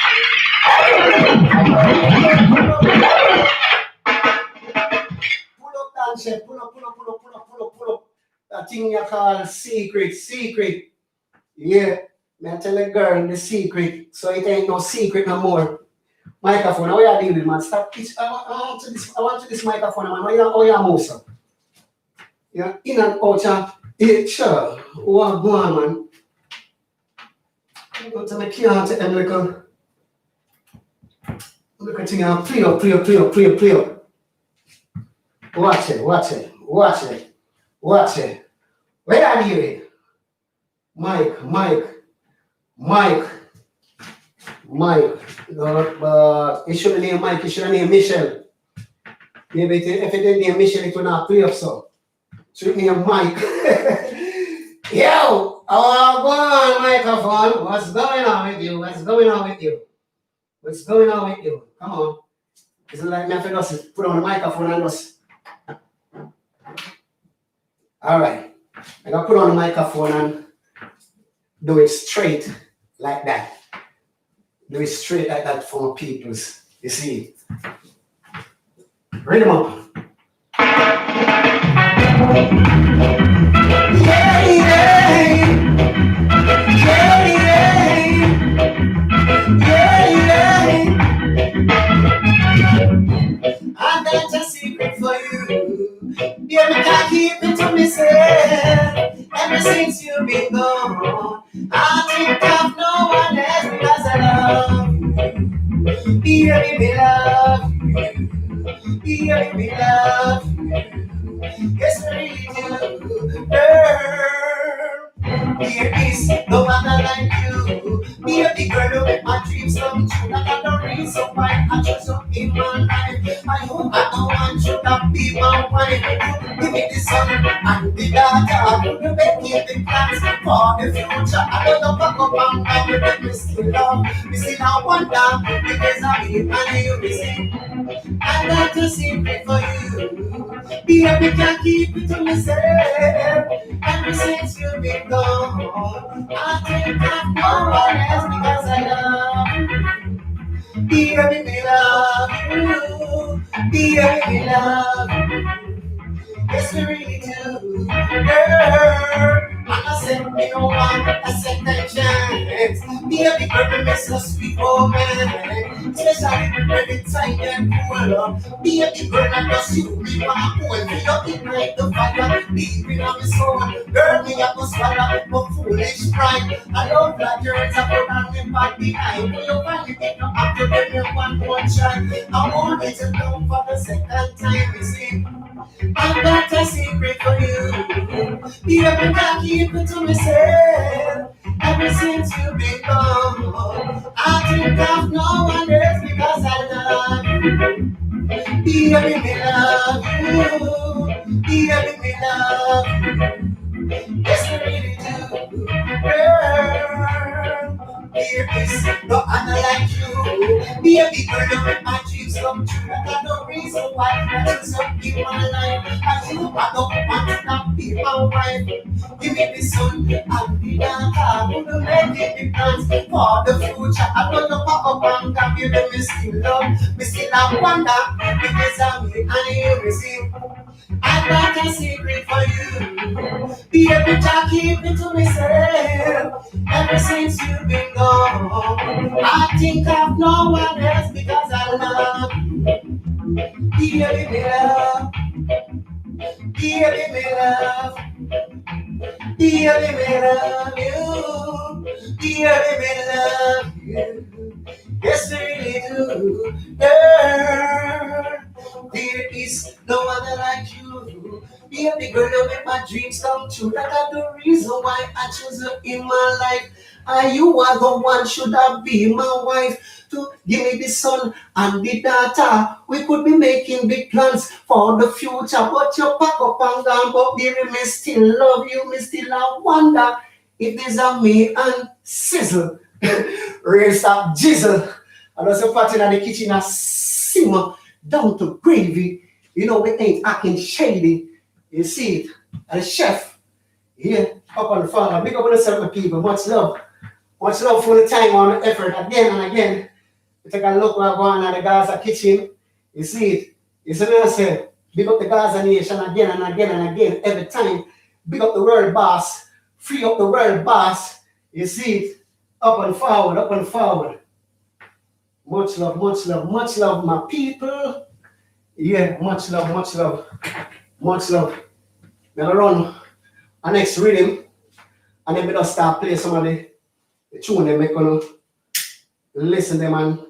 pull up, dance, pull up. That thing you call secret. Yeah, me tell a girl the secret, so it ain't no secret no more. Microphone, how you deal with, man? Stop pitch. I want to this microphone, man. How you move, sir? Yeah, in and out, yeah, sure. What go on, man? Go to my can't take them little thing and play up. Watch it. Where are you? Mike. But it shouldn't name Mike, it should name Michelle. Maybe if it didn't name Michelle, it would not play up so. So it name Mike. Yo! Oh, go on, microphone. What's going on with you? Come on. It's like me to just put on the microphone and just. Alright. I gotta put on the microphone and do it straight like that. Do it straight like that for my peoples. You see? Read them up. I got a secret for you. Yeah, me can't keep it to myself. Ever since you've been gone, I think of no one else because I love you. Yeah, me love you. Yeah, me love you. Yes, I really do. Girl, here is no other like you. Be a big girl who make my dreams come true. Like I don't reason why I chose you in my life. I hope I don't want you to be my wife. Give me the son and the daughter. You make me the plans for the future. I don't know back up and down with them. We still love. We still not wonder because I believe and you listen. I got a secret for you. Baby, can't keep it to myself. Ever since you've been gone, I think of no one else because I love you. Baby, me love you. Baby, me love you. Yes, we really do. Girl, and I said, me no want a second chance. Baby, girl, me so sweet, oh man. Especially when it's time and cool. Baby, girl, I just you, me want to hold me up ignite the fire. Deep in my soul. Girl, me have to swallow my foolish pride. I love that you're a good and me back behind. You finally get no after them, you want one shot. I want it to come for the second time, you see. I've got a secret for you. You have been keep it to myself ever since you've been gone. I think of no one else because I love you. Baby, me love you. Baby, me love you. Yes, I really do. Girl, here is no other like you. Baby girl, you make my dreams come true. I got no reason why I just up in my life. As you, I don't want to not be my wife. Give me the sun and the dark. Who don't make it the plans for the future? I don't know how I'm gonna give them still love. Me still I wonder because I'm here and you receive. I got a secret for you. Baby, I keep it to myself ever since you've been gone. I think of no one else because I love you. Baby, me love. Baby, me love. Baby, me love you. Baby, me love you. Yes, I really do. Girl, there is no other like you. Baby girl, you make my dreams come true. That's the reason why I choose you in my life. And you are the one should have been my wife to give me the son and the daughter. We could be making big plans for the future, but you pack up and gone. But baby, me still love you. Me still I wonder if there's a me and sizzle. Raise up jizzle. And also party in the kitchen and simmer down to gravy. You know, we ain't acting shady. You see it. And the chef, here, up on the farm. Big up on yourself, my people. Much love. Much love for the time and the effort again and again. We take a look what's going on at the Gaza kitchen. You see it. You see what I say? Big up the Gaza nation again and again and again. Every time. Big up the world boss. Free up the world boss. You see it. Up and forward, up and forward. Much love, much love, much love, my people. Yeah, much love, much love, much love. We're gonna run our next rhythm, and then we just start playing some of the tune them. We're gonna listen them and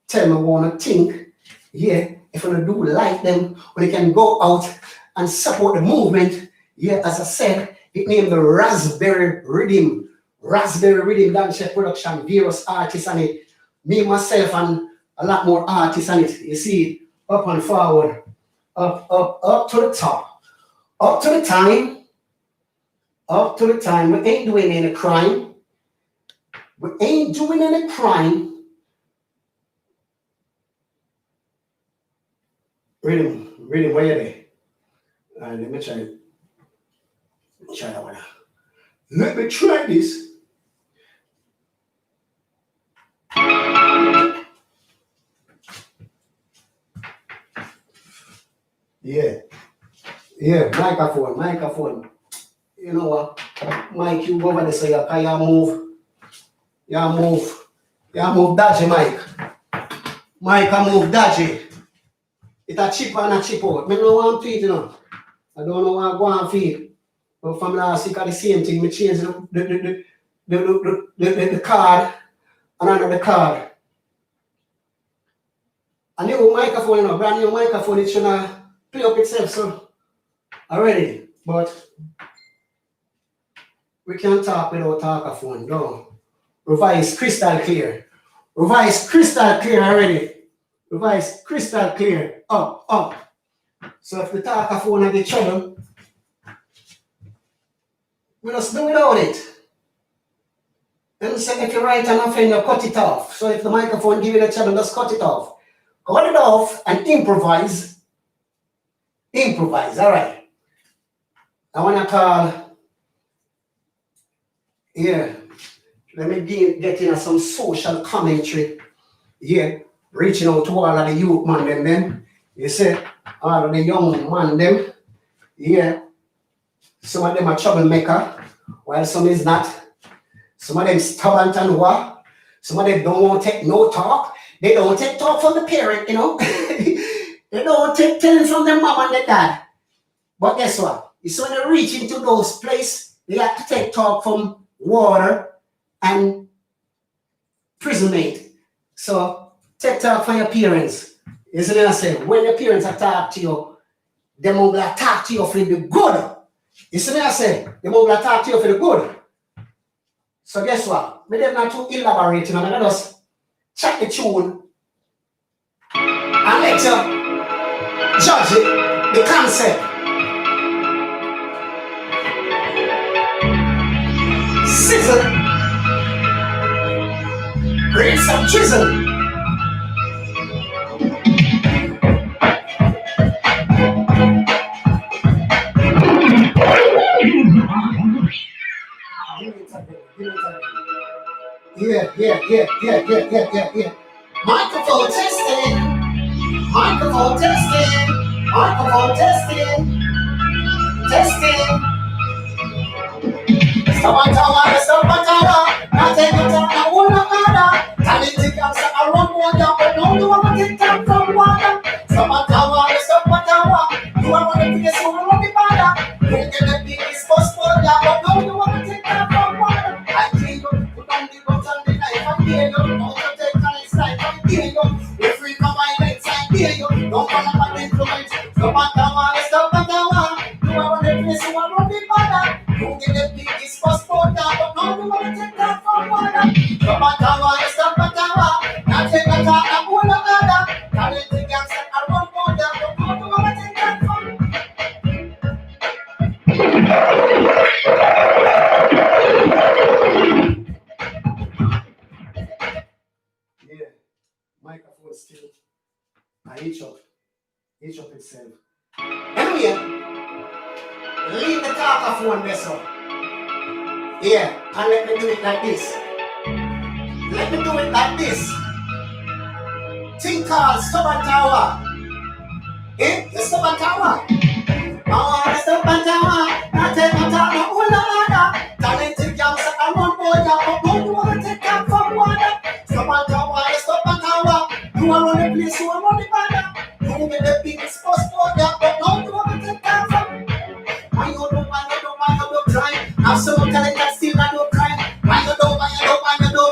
tell me what I think. Yeah, if you do like them, we can go out and support the movement. Yeah, as I said, it named the Raspberry Rhythm. Raspberry Rhythm Dance Production, various artists on it. Me, myself, and a lot more artists on it. You see it, up and forward, up to the top, up to the time, up to the time. We ain't doing any crime. We ain't doing any crime. Rhythm, where are they? Let me try it. Try that one. Let me try this. Yeah, microphone. You know what? Mike, you go over there so you can move dodgy, Mike. Mike can move dodgy. It's a chip and a chip out. I don't want to feed, you know. I don't know what I go and feed. But from last week, I the same thing. We change the card and another card. A new microphone, you know, brand new microphone, it should play up itself, so already. But we can't talk without microphone, no. Revise crystal clear. Revise crystal clear already. Revise crystal clear. Up. So if the microphone get trouble, we just do without it. And so if you write an offend, you cut it off. So if the microphone give you the trouble, just cut it off. Cut it off and improvise. Improvise, all right. I want to call, let me get in some social commentary. Yeah, reaching out to all of the youth man them. You see, all of the young man them. Yeah. Some of them are troublemaker, while some is not. Some of them stubborn and what? Some of them don't want to take no talk. They don't take talk from the parent, you know. They don't take telling from their mom and their dad. But guess what? It's when they reach into those places, they have to take talk from water and prison mate. So take talk from your parents. You see what I'm saying? When your parents talk to you, they will talk to you for the good. You see what I'm saying? They will talk to you for the good. So guess what? But they're not too elaborating. I'm going to just check the tune and let you judge it, the concept. Sizzle, bring some chisel. Yeah. Microphone testing. Microphone testing. Microphone testing. Testing. Stop and tower. Not take your time, I wanna order. Talented girls are run water, but no, you wanna get time from water. Stop and tower. You are one of the biggest who will run the border. You get the biggest bus for ya, but no, you wanna take time from water. I tell you, put on the guns and the knife, I hear you. Don't you take time, life, I hear you. If we come my legs, I hear you. Don't come up and influence. Stop and tower. You are one of the biggest who will run the border. You get the biggest bus for ya, but no, you wanna take time from water. Stop and tower. Not take a talk, I wanna order. Talented girls are run water, but no, you wanna take time from water. Yeah, microphone still. I each up itself. Anyway, leave the talkaphone vessel. Yeah, and let me do it like this. Let me do it like this. Think called stubborn tower. Eh? The stubborn tower. Oh, the stubborn tower. Not take my time, no order. Talented girls are run water, but no, you wanna take that from water. Stubborn tower, the stubborn tower. You are on the place, you are on the banner. You get the biggest post for that, but no, you wanna take that from. Why you don't try? I'm so talented, still I don't cry. Why you don't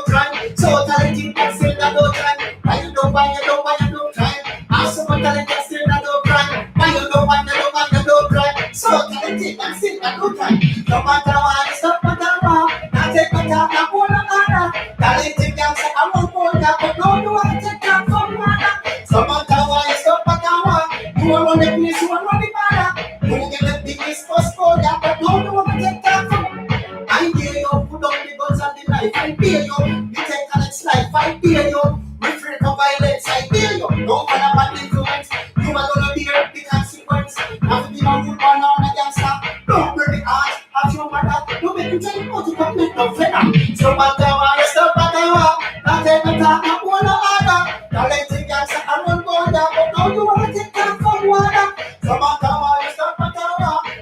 try? So talented, still I don't try. Why you don't try? I'm so talented, still I don't cry. Why you don't cry? So talented, still I don't cry. Stop my tower. Now take my time, I wanna order. Talented girls, I won't go down, but no, you wanna take that from water. Stop my tower. You are on the place, you are on the border. You get the biggest post for that, but no, you wanna take that from. I dare you, put on the guns and the knife. I dare you, you take Alex life. I dare you, refrain from violence. I dare you, don't follow bad influence. You are gonna bear the consequence. Have to be a good man or a gangster. Don't break the heart of your mother. Don't make you tell you to come make no feather. Stop and tower. Now take the talk, I wanna order. Talented gangster, I won't go down, but now you wanna take that from water. Stop and tower.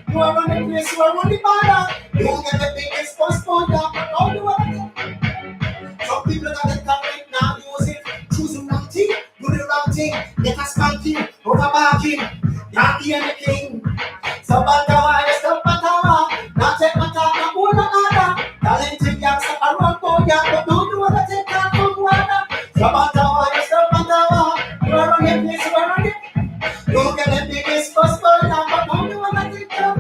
You are on the place, you are on the border. You get the biggest post for that, but now you wanna take. Some people got the talent now, use it. Choose the wrong thing, do the wrong thing. Get a spanking, overbarking. Not the anything. Stop and tower. Now take my talk, I wanna order. Talented gangster, I run for ya, but now you wanna take that from water. Stop and tower. You are on the place, you are on the. You get the biggest post for that, but now you wanna take that.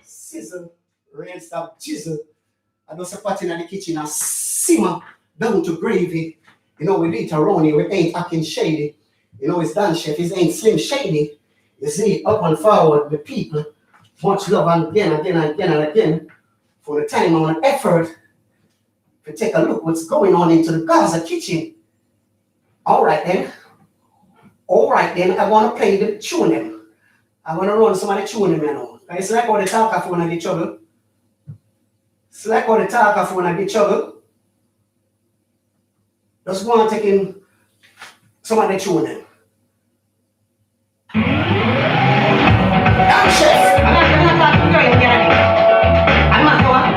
Sizzle, rain stop, chisel. I do some pot in the kitchen and simmer down to gravy. You know, we eat around here, we ain't acting shady. You know, it's done, chef, it ain't slim shady. You see, up and forward, the people, much love and again, for the time and effort to take a look what's going on into the Gaza kitchen. All right then, I want to play the tune them. I want to run some of the tune them, you know. It's like how the talkaphone and the trouble. It's like how the talkaphone and the trouble. Just want to take in Somebody tune in. Damn chef. I'm not talking to you, I'm not going.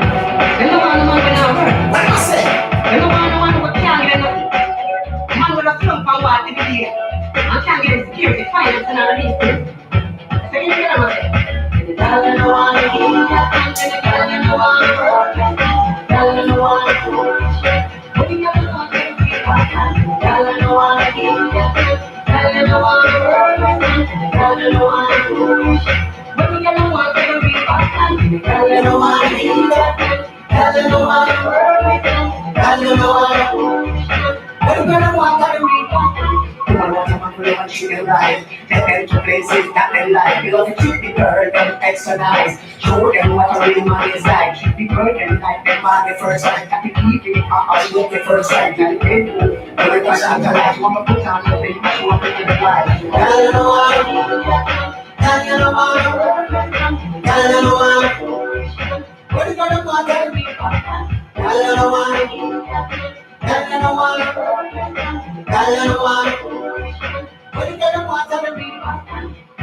You know what I'm going to What am I saying? You know what I'm going to can't get nothing. Man with a slump and what every day. I can't get security, finance, and all of these things. So you get what I'm saying? Girl, you know what I mean? Girl, you know what I mean? Girl, you know what I mean? What do you know? Girl, you know what I mean? Girl, you know what I mean? Girl, you know what I mean? What do you know? Girl, you know what I mean? Girl, you know what I mean? Girl, you know what I mean? What do you know? Girl, you know what I mean? She can ride, take them to places that they like. You love to treat the girl, them extra nice. Show them what a real man is like. Treat the girl, them like them on the first sight. Got the keeping I look the first sight. Got the bedroom, every person got life. Wanna put on the thing, show up in the life. Girl, you know what? Girl, you know what? Girl, you know what? What you gonna want to be? Girl, you know what? Girl, you know what? Girl, you know what? What you gonna want to be?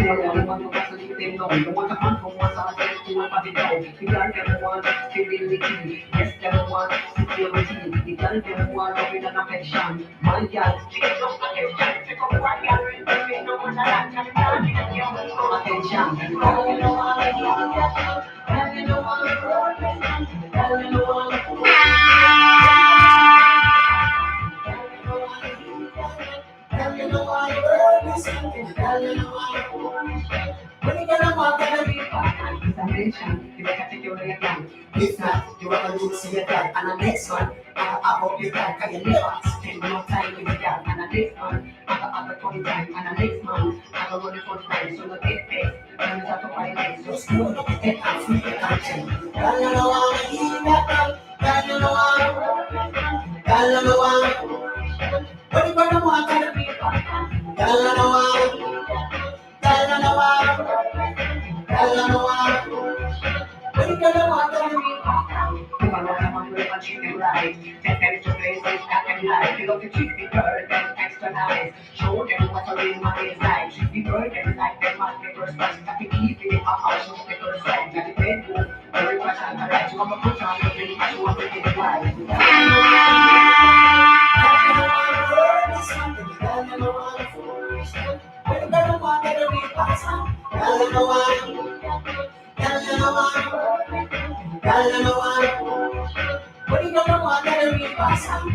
You don't want to watch anything, no. You don't want to hunt for one side, you want to go. You got them want stability. Yes, them want security. You got them want love and affection. My God, take no attention. Take up what you're doing. No one that can give you attention. You know what? You know what? You know Girl, you know I work is something. Girl, you know I when you gonna walk gonna be fine. It's a mention, you better take your way again. If not, you are gonna see your dad. And the next one, I hope you can, cause you never spend no time with your dad. And the next one, I have a fun time. And the next one, I have a running fun time. So not get paid. And it's up to 5 days. Just go up, take and free your attention. Girl, you know I need that girl. Girl, you know I girl, you know I what you gonna want to be? Girl, you know I girl, you know I girl, you know I what you gonna want to be? You want to treat them right. Take them to places that them like. You love to treat the girl, them extra nice. Show them what a real man is like. Treat the girl, them like them at the first sight. Got to keep it in my house, show the first sight. Got the bedroom, every person got right. You want to put on your ring, you want to get it right. What you gonna want to be awesome? Girl, you know I girl, you know I girl, you know I what you gonna want to be awesome?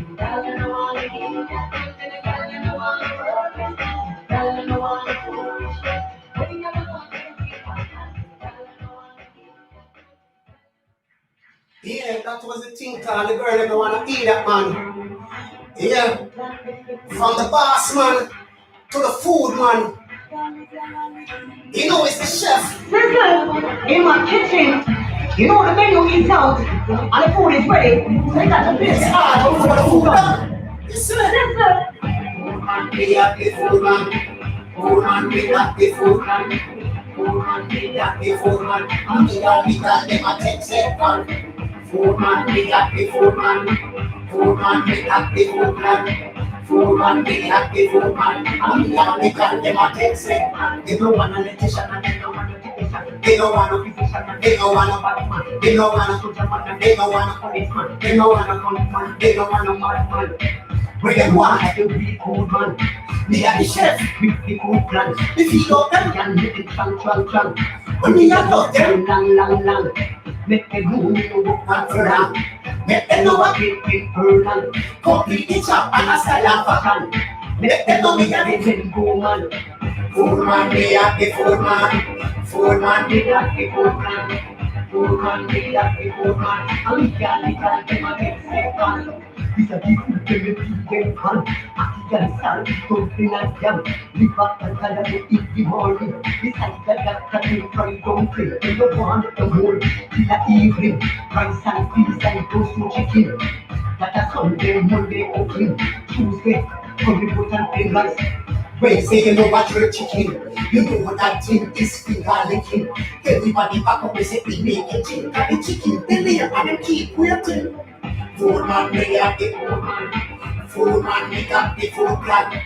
Yeah, that was the thing called the girl that wanna eat that man. Yeah, from the boss man to the food man. You know it's the chef. Listen, in my kitchen, you know the menu is out and the food is ready. So you got to be hard for the food done. You see it? Food man, we got the food man. Food man, we got the food man. Food man, we got the food man. And we got them a take second. Food man, we got the food man. Food man, we got the food man. Food man, we got the food man. And we got them a take second. They don't want a electrician and they don't want a technician. They don't want a physician and they don't want a batman. They don't want a soldier man and they don't want a policeman. They don't want a gunman. They don't want a madman. Where they want to be good man. Me are the chef with the good plan. If you don't them can make it clang. When me are not them lang. Make them move and furlong. Make them know what it furlong. Complete the chop and a style of fashion. Make them know me are the very good man. Food man, we are the food man. Food man, we are the food man. Food man, we are the food man. And we can't them a get second. It's a different thing if you get fun. I can start something like them. Live up and tell them to eat the morning. It's like that can try don't play. They don't want the whole in the evening. Rice and peas and toast and chicken. That a Sunday, Monday, open. Tuesday, curry put and plain rice. Wednesday, you know what you're chicken. You know what that thing is finger licking. Everybody back up and say we make it chicken. Got the chicken, they lay and they keep waiting. Food man, we got the food man. Food man, we got the food plan.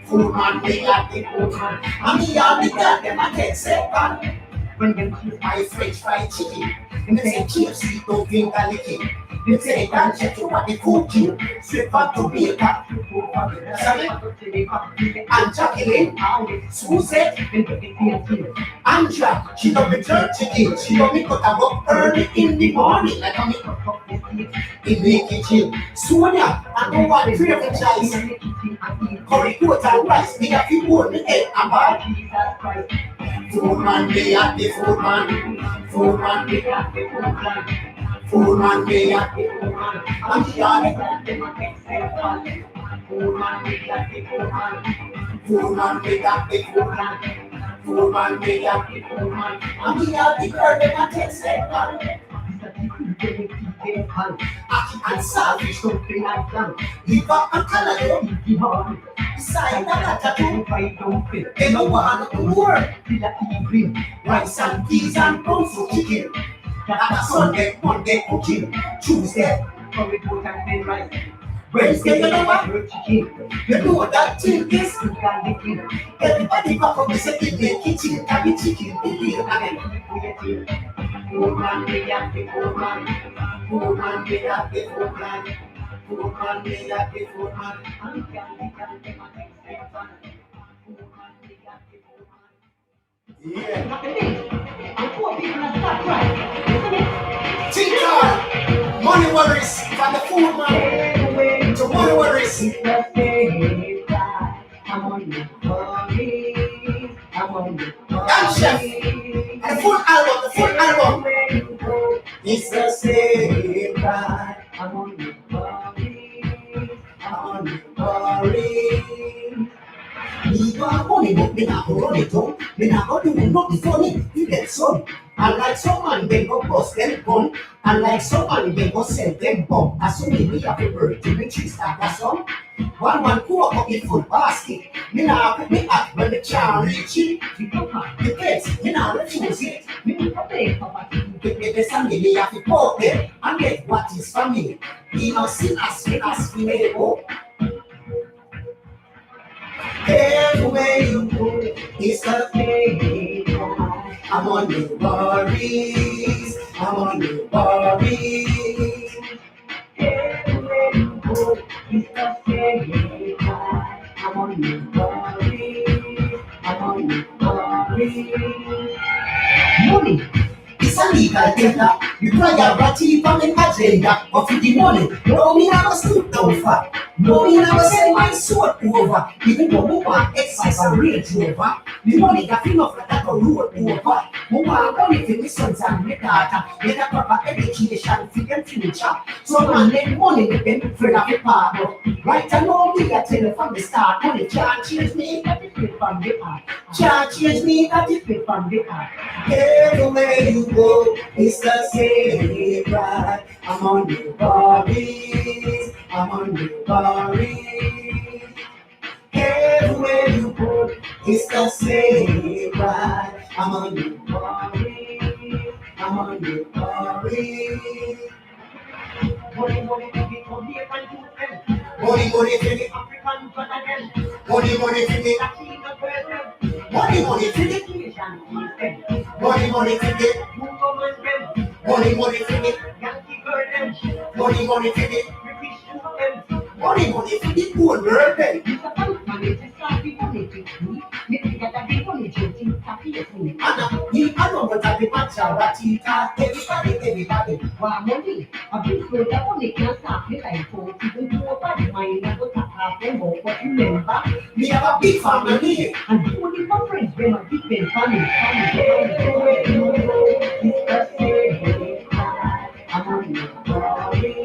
Food man, they got the food man. And me all the girl, them a take second. When them keep my French fried chicken. And they say KFC don't think I lick it. They say can't check you what the cooking. Straight back to Baker. And Jacqueline, Susan, Andra, she don't be chicken. She don't be cut up early in the morning. Like I'm in the kitchen. Sonia, I don't want three of the chives. Curry goat and rice. They have to hold the egg and ball. Food man, they at the food man. Food man, they at the food man. Food man, they at the food man. I'm sorry. Food man, they at the food man. Food man, they at the food man. Food man, they at the food man. I'm the girl, they a take second. Aki and savage don't play like them. Leave up and tell them. Beside that, I don't fit. They don't want to work. Rice and peas and bones for chicken. That's Sunday, Monday cooking. Tuesday, curry goat and plain rice. Wednesday, you know what? Chicken. You know that thing is everybody come from the second day kitchen. Can be chicken, and then food man, they at the food man. Food man, they at the food man. Food man, they at the food man. And they can take second. Food man, they at the food man. Yeah. And poor people are stuck right, isn't it? Tinker, money worries from the food man to money worries. I'm on the money. I'm on the money. Chef. And the full album. It's the same cry. I'm on the money. I'm on the money. Me got money, but me not go run it home. Me not go do nothing funny. You get some. And like someone they go bust them gun. And like someone they go sell them bomb. As soon as me have a bird to me trees that got some. One cook up in full basket. Me nah put me up when the child reach it. The kids, me nah refuse it. Me need to pay for what you do. The best family, me have to put them. And get what is family. Me no sin as we may go. Everywhere you go, it's the same. I'm on the worries. I'm on the worries. Everywhere you go, it's the same. I'm on the worries. I'm on the worries. Money. It's a legal tender. You priority from an agenda. But for the money, no me never stoop down fat. No me never sell my sword over. Even though we want exercise and Range Rover. The money got enough that go road over. We want money for my sons and my daughter. Get a proper education for them future. So man, let money make them afraid of the power. Right I know me, I tell you from the start. Money can't change me, that is it from the heart. Can't change me, that is it from the heart. Everywhere you go, it's the same ride. I'm on the worries. I'm on the worries. Everywhere you go, it's the same ride. I'm on the worries. I'm on the worries. Money, come here and do them. Money, for the African brother them. Money, for the Latino brethren. Money, for the Asian them. Money, for the woman them. Money, for the Yankee girl them. Money, for the British them. Money, for the poor girl them. It's a fun man, it's a savvy money to me. Me think that the money to think happy is me. I don't want to be maturity. Everybody. Why money? I've been through that money can't stop me like four. Even though a bad mind, I go to half them all. But remember, me have a big family. And the only my friends, when I big family. I'm on the story.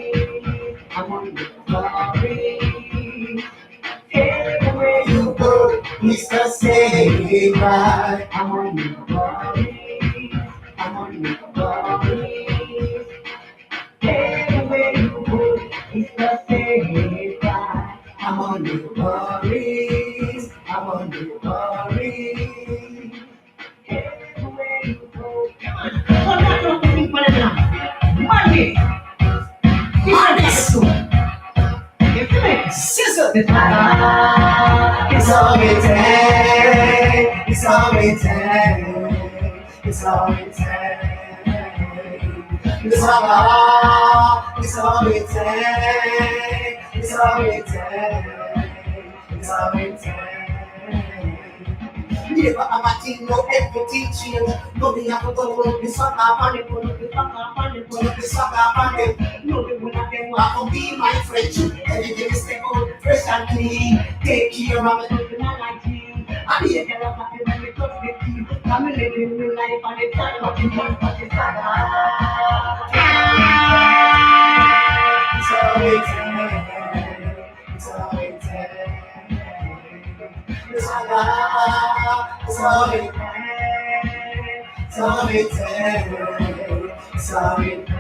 I'm on the story. Everywhere you go, it's the same ride. I'm on the story. I'm on the story. Everywhere you go, it's the same ride. I'm on the worries. I'm on the worries. Everywhere you go. Money. Scissor. It's all all it takes. It's all it takes. It's all it takes. It's all it takes. Never have a thing, no everything change. No, we have to go with the sucker on it, pull up the sucker on it, pull up the sucker on it. No, the one of them want to be my friend. Every day we step out fresh and clean. Take care of my people, not like you. I be a girl of happy when we touch the team. I'm living real life and it's not what you want, but it's not. It's all it takes. It's all it takes. It's all it takes. It's all it takes. It's all it takes.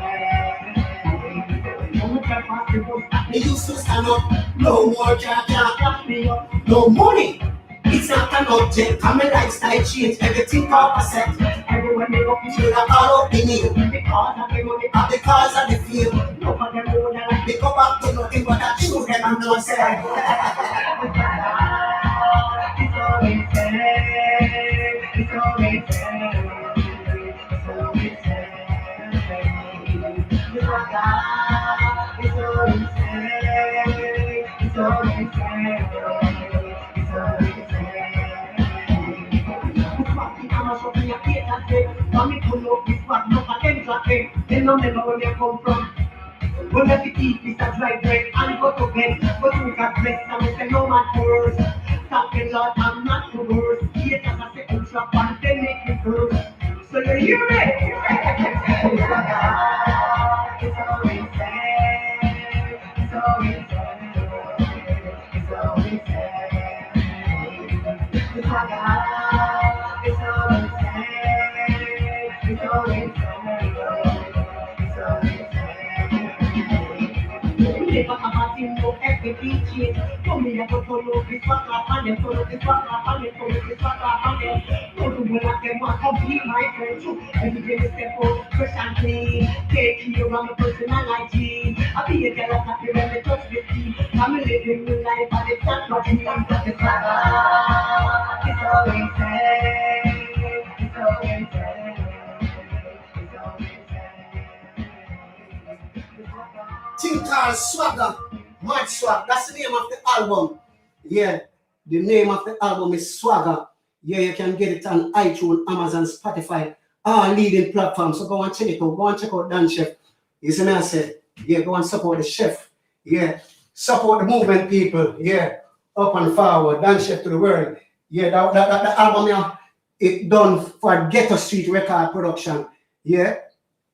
They used to stand up, no more can't catch me up. No money, it's not an object. Come a lifestyle change, everything for percent. Everyone they go to the call up in you. Because of the money, because of the feel. No for them more than they go back to nothing but that children and no say. It's all it takes. It's all it takes. It's all it takes. It's all it takes. It's all it takes. It's all it takes. Mommy pull up this back, no attention thing. They don't remember where they come from. When let the eat this a dry bread and go to bed. But we got blessed and we say no man curse. Talking Lord, I'm not the worst. Yet as I say ultra pandemic me curse. So you hear me? It's all it takes. It's all it takes. It's all it takes. It's all it takes. It's all it takes. Never have a thing, no everything change. Come here, go follow this fuck up and then follow this fuck up and then follow this fuck up and then. Don't do what them want to be my friend too. Every day we step out, fresh and clean. Take care of my personal hygiene. I be a girl of happy when they touch the team. I'm living my life and it's not nothing. I'm just a father. It's all it takes. It's all it takes. It's all it takes. Thing called Swagger, Mad Swag. That's the name of the album. Yeah, the name of the album is Swagger. Yeah, you can get it on iTunes, Amazon, Spotify, all leading platforms. So go and check it out. Go and check out Dan Chef. You see me I say? Yeah, go and support the chef. Yeah, support the movement, people. Yeah, up and forward. Dan Chef to the world. Yeah, that album, yeah, it done for Ghetto Street Record Production. Yeah,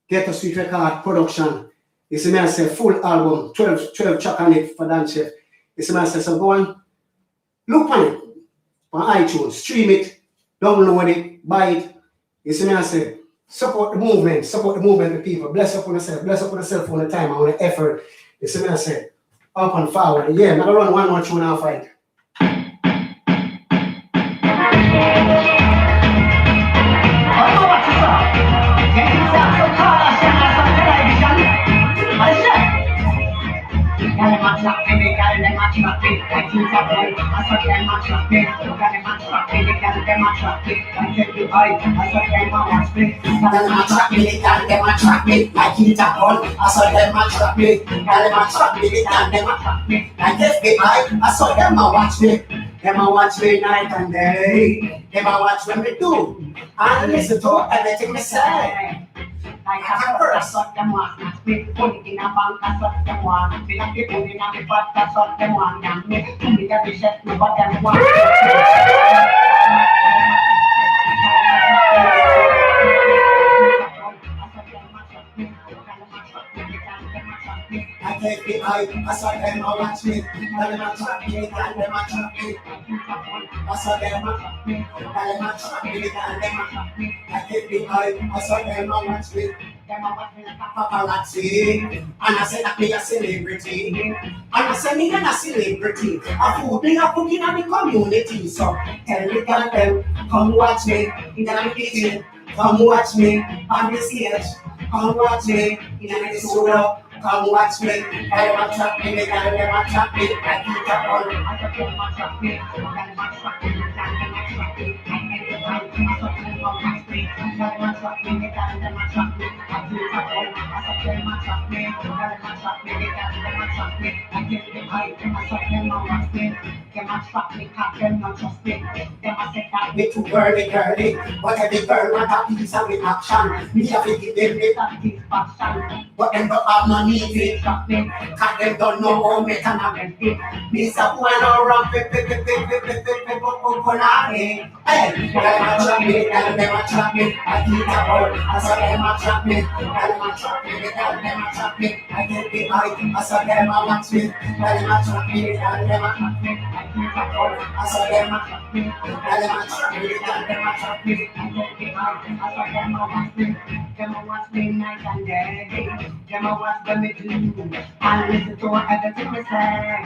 Ghetto Street Record Production. You see me I say full album, 12 track on it for Dan Chef. You see me I say, so go and look on it on iTunes, stream it, download it, buy it. You see me I say, support the movement, the people. Bless up on yourself all the time and all the effort. You see me I say, up and forward. Yeah, I'm gonna run one more tune and fight. Them a watch me night and day. Them a watch when we do and listen to everything we say. Like a first, what them want. Me put it in a bank, that's what them want. Me like to put it in a pot, that's what them want. And me put it every chef, me what them want. I take the eye, I saw them a watch me. And them a trap me, and them a trap me. I saw them a trap me, and them a trap me, and them a trap me. I take the eye, I saw them a watch me. Them a watch me like a paparazzi. And I say that me a celebrity. And I say me a celebrity. I food me a cooking in the community. So tell the girl them, come watch me in the kitchen. Come watch me on the stage. Come watch me in the studio. Come watch me. I want to trap me. I want to trap me. I keep it on. I want to trap me. I want to trap me. I want to trap me. I want to trap me. me. Tell them I trust me, they got them I trust me. I do it all, I said them I trust me. Tell them I trust me, they got them I trust me. I give them high, them I said them I trust me. Them I trust me, cause them not trust me. Them I said that me too girly. But every girl want a piece of the action. Me have to give them the satisfaction. But them don't have no need to trust me. Cause them don't know how me can have them fit. Me say one around punani. Hey, them a trap me, them a trap me. I keep a hold, I saw them a trap me. Them a trap me, them a trap me. I get the high, I saw them a watch me. Them a trap me, them a trap me. I keep a hold, I saw them a trap me. Them a trap me, them a trap me. I get the high, I saw them a watch me. Them a watch me night and day. Them a watch them me do. And listen to everything me say.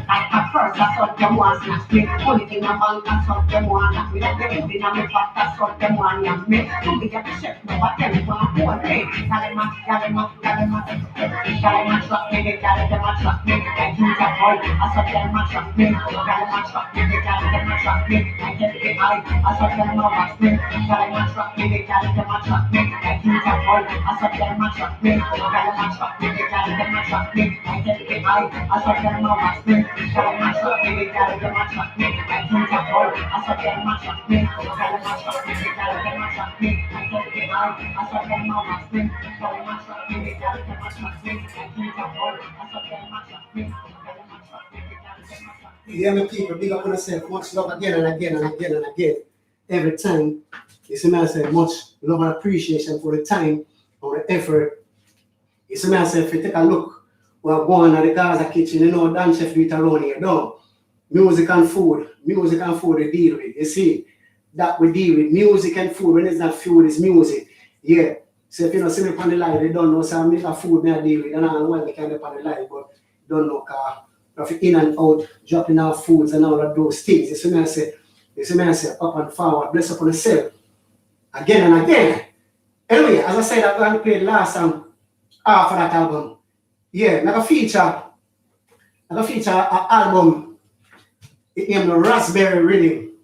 At first I thought them was not me. Only thing I'm on, I thought them was not me. Like the ending of me past, I thought them was not me. To be get the chef, no, but them is one whole day. Tell them a trust me, they tell them a trust me. I do that all, I thought them a trust me. Tell them a trust me, they tell them a trust me. I get the eye, I thought them a watch me. Tell them a trust me, they tell them a trust me. I do that all, I thought them a trust me. Tell them a trust me, they tell them a trust me. I get the eye, I thought them a watch me. Tell them a trust me, they tell them a trust me. I do that all, I thought them a trust me. Tell them a trust me, they tell them a trust me. I get the eye, I thought them a watch me. Tell them a trust me, they tell them a trust me. I do that all, I thought them a trust me. Tell them a trust me, they tell them a trust me. Yeah, my people, big up on yourself. Much love again and again and again and again. Every time, you see me, I say much love and appreciation for the time or the effort. You see me, I say if you take a look, we're going at the Gaza kitchen, you know, Dan Chef do it around here, no. Music and food we deal with, you see. That we deal with, music and food. When it's not food, it's music. Yeah. So if you know, see me on the live, they don't know, so I make a food me I deal with. And I don't know why they can't on the live, but don't know, if you in and out, dropping out foods and all of those things. You see me, I say, up and forward, bless up on yourself. Again and again. Anyway, as I said, I'm going to play the last song half of that album. Yeah, like a feature an album. It named the Raspberry Rhythm.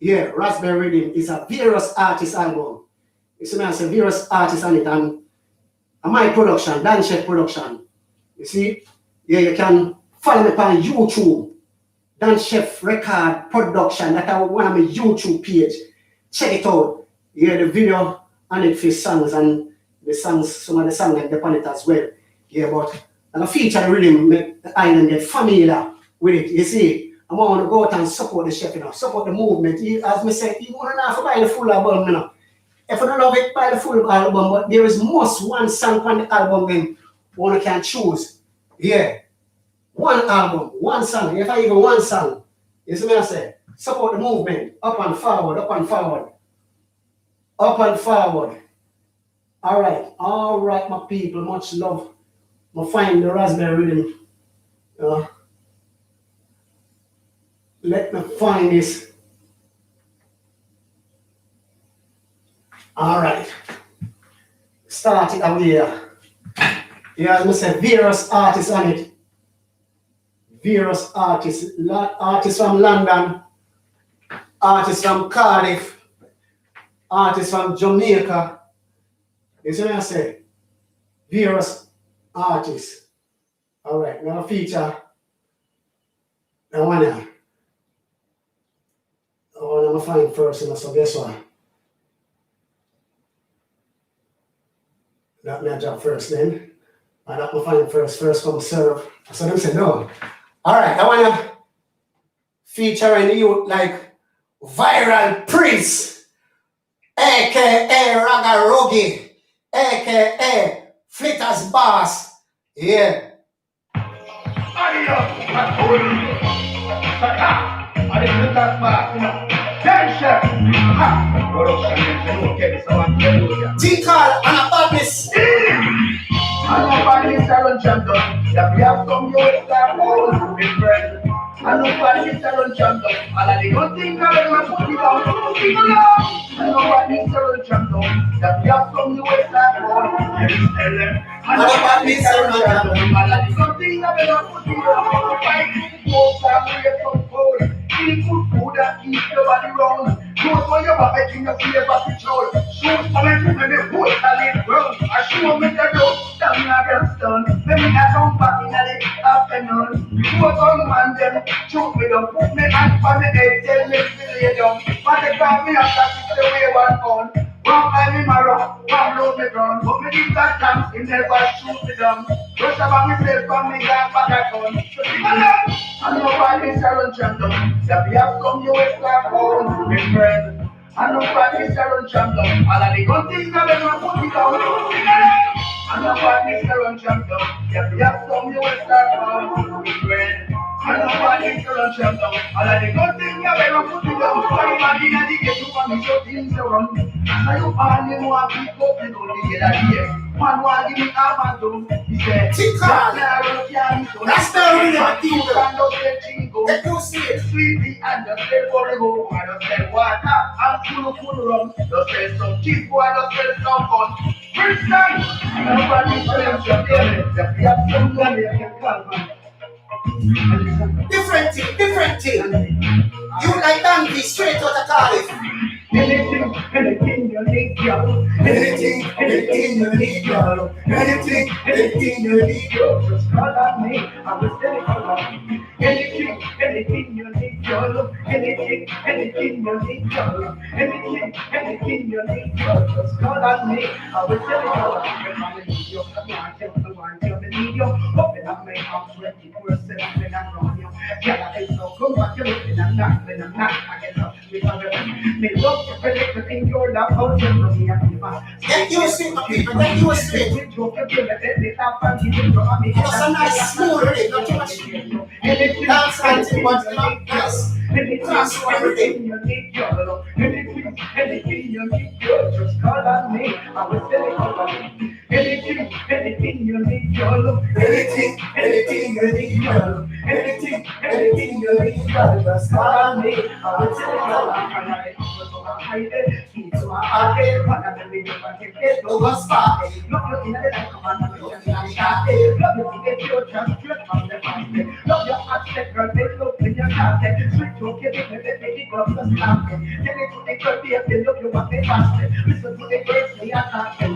Yeah, Raspberry Rhythm is a various artist album. You see me, I say various artists on it, and my production, Dan Chef production. You see, yeah, you can follow me on YouTube. Dan Chef Record Production. That's one of my YouTube page. Check it out. Yeah, the video on it for songs and the songs, some of the songs like the on it as well. Yeah, but and a feature really make the island get familiar with it. You see, I want to go out and support the chef, you know, support the movement. As me say, you want to have to buy the full album, you know. If you don't love it, buy the full album, but there is most one song on the album then one can choose. Yeah. One album, one song. If I even one song, you see me I say, support the movement, up and forward, up and forward. Up and forward. All right, my people, much love. I'm find the Raspberry Rhythm. Let me find this. All right. Start it away here. Yeah, as I said, various artists on it. Various artists from London, artists from Cardiff, artists from Jamaica. You see what I say? Various artists. All right, now feature the one here. The one I'm going to find first, so guess what? That may drop first then. And that I'm find first come serve. So them say no. All right, I want to feature in you like Viral Prince, aka Ragarogi, aka Flitters Boss. Yeah. T-Call and a badness. I know Paris Salon Champion, that we have some US that all be friends. I know Paris Salon Champion, and I don't think I ever put it on. I know Paris Salon Champion, that we have some US that all be friends. I know Paris Salon Champion, and I don't think I ever put it on. Fight, walk, and create some food. Eat good food that keeps your body round. Don't on your back, making you feel about control. Shoot for me, put me put a little ground. I show me the road, tell me I can stand. Let me I come back in the afternoon. Before some man them shoot me down, put me hand on the head, tell me to lay down. But they call me after six away one pound. One time in my rock, one blow me ground. But me did that chance, he never shoot me down. Rush about myself and me got back at gun. So sing along, I know why this Sharon champion. That we have come US like home, my friend. I know why this Sharon champion. All of the good things that make me put it down. Sing along, I know why this Sharon champion. That we have come US like home, my friend. I know why this Sharon champion. All of the good things that make me put it down. So imagine that you get to come and show things around. So you all you know I keep up and only get a year. Man want give me a man to. He said, That's the real people. Let you see it. Sweetie and just say for the go. I just say water and full rum. Just say some cheap boy, just say some fun. Princeton, nobody says something. Just be a some money I can call man. Different thing. You like Dandy straight out of Cardiff. Anything you need, girl. Anything you need, girl. Anything you need, girl. Just call on me, I will tell you how long. Anything you need, girl. Anything you need, girl. Anything you need, girl. Just call on me, I will tell you how long. If I need you, I want you, need you. Open up my arms 24/7 when I'm around you. Yeah, I so come back, you're looking at that when I'm not. I get up because me love you for everything you're not out to me. Get used to it, my people. Get used to it. It's a nice smooth rhythm, not too much. Dance and but not nice. Trust everything. Anything you need, girl, just call on me. I will tell you all about it. Anything you need, girl. Anything you need, girl. Anything you need, girl. Just call on me. I will tell you all about it. To my heart, over spot. Love you in the light, come on, love you in the light. Love you in the future, straight from the past. Love your accent, girl, they look in your heart. Sweet talk, you make me baby, love the start. Tell it to the girl, they love you what they fast. Listen to the words, they are talking.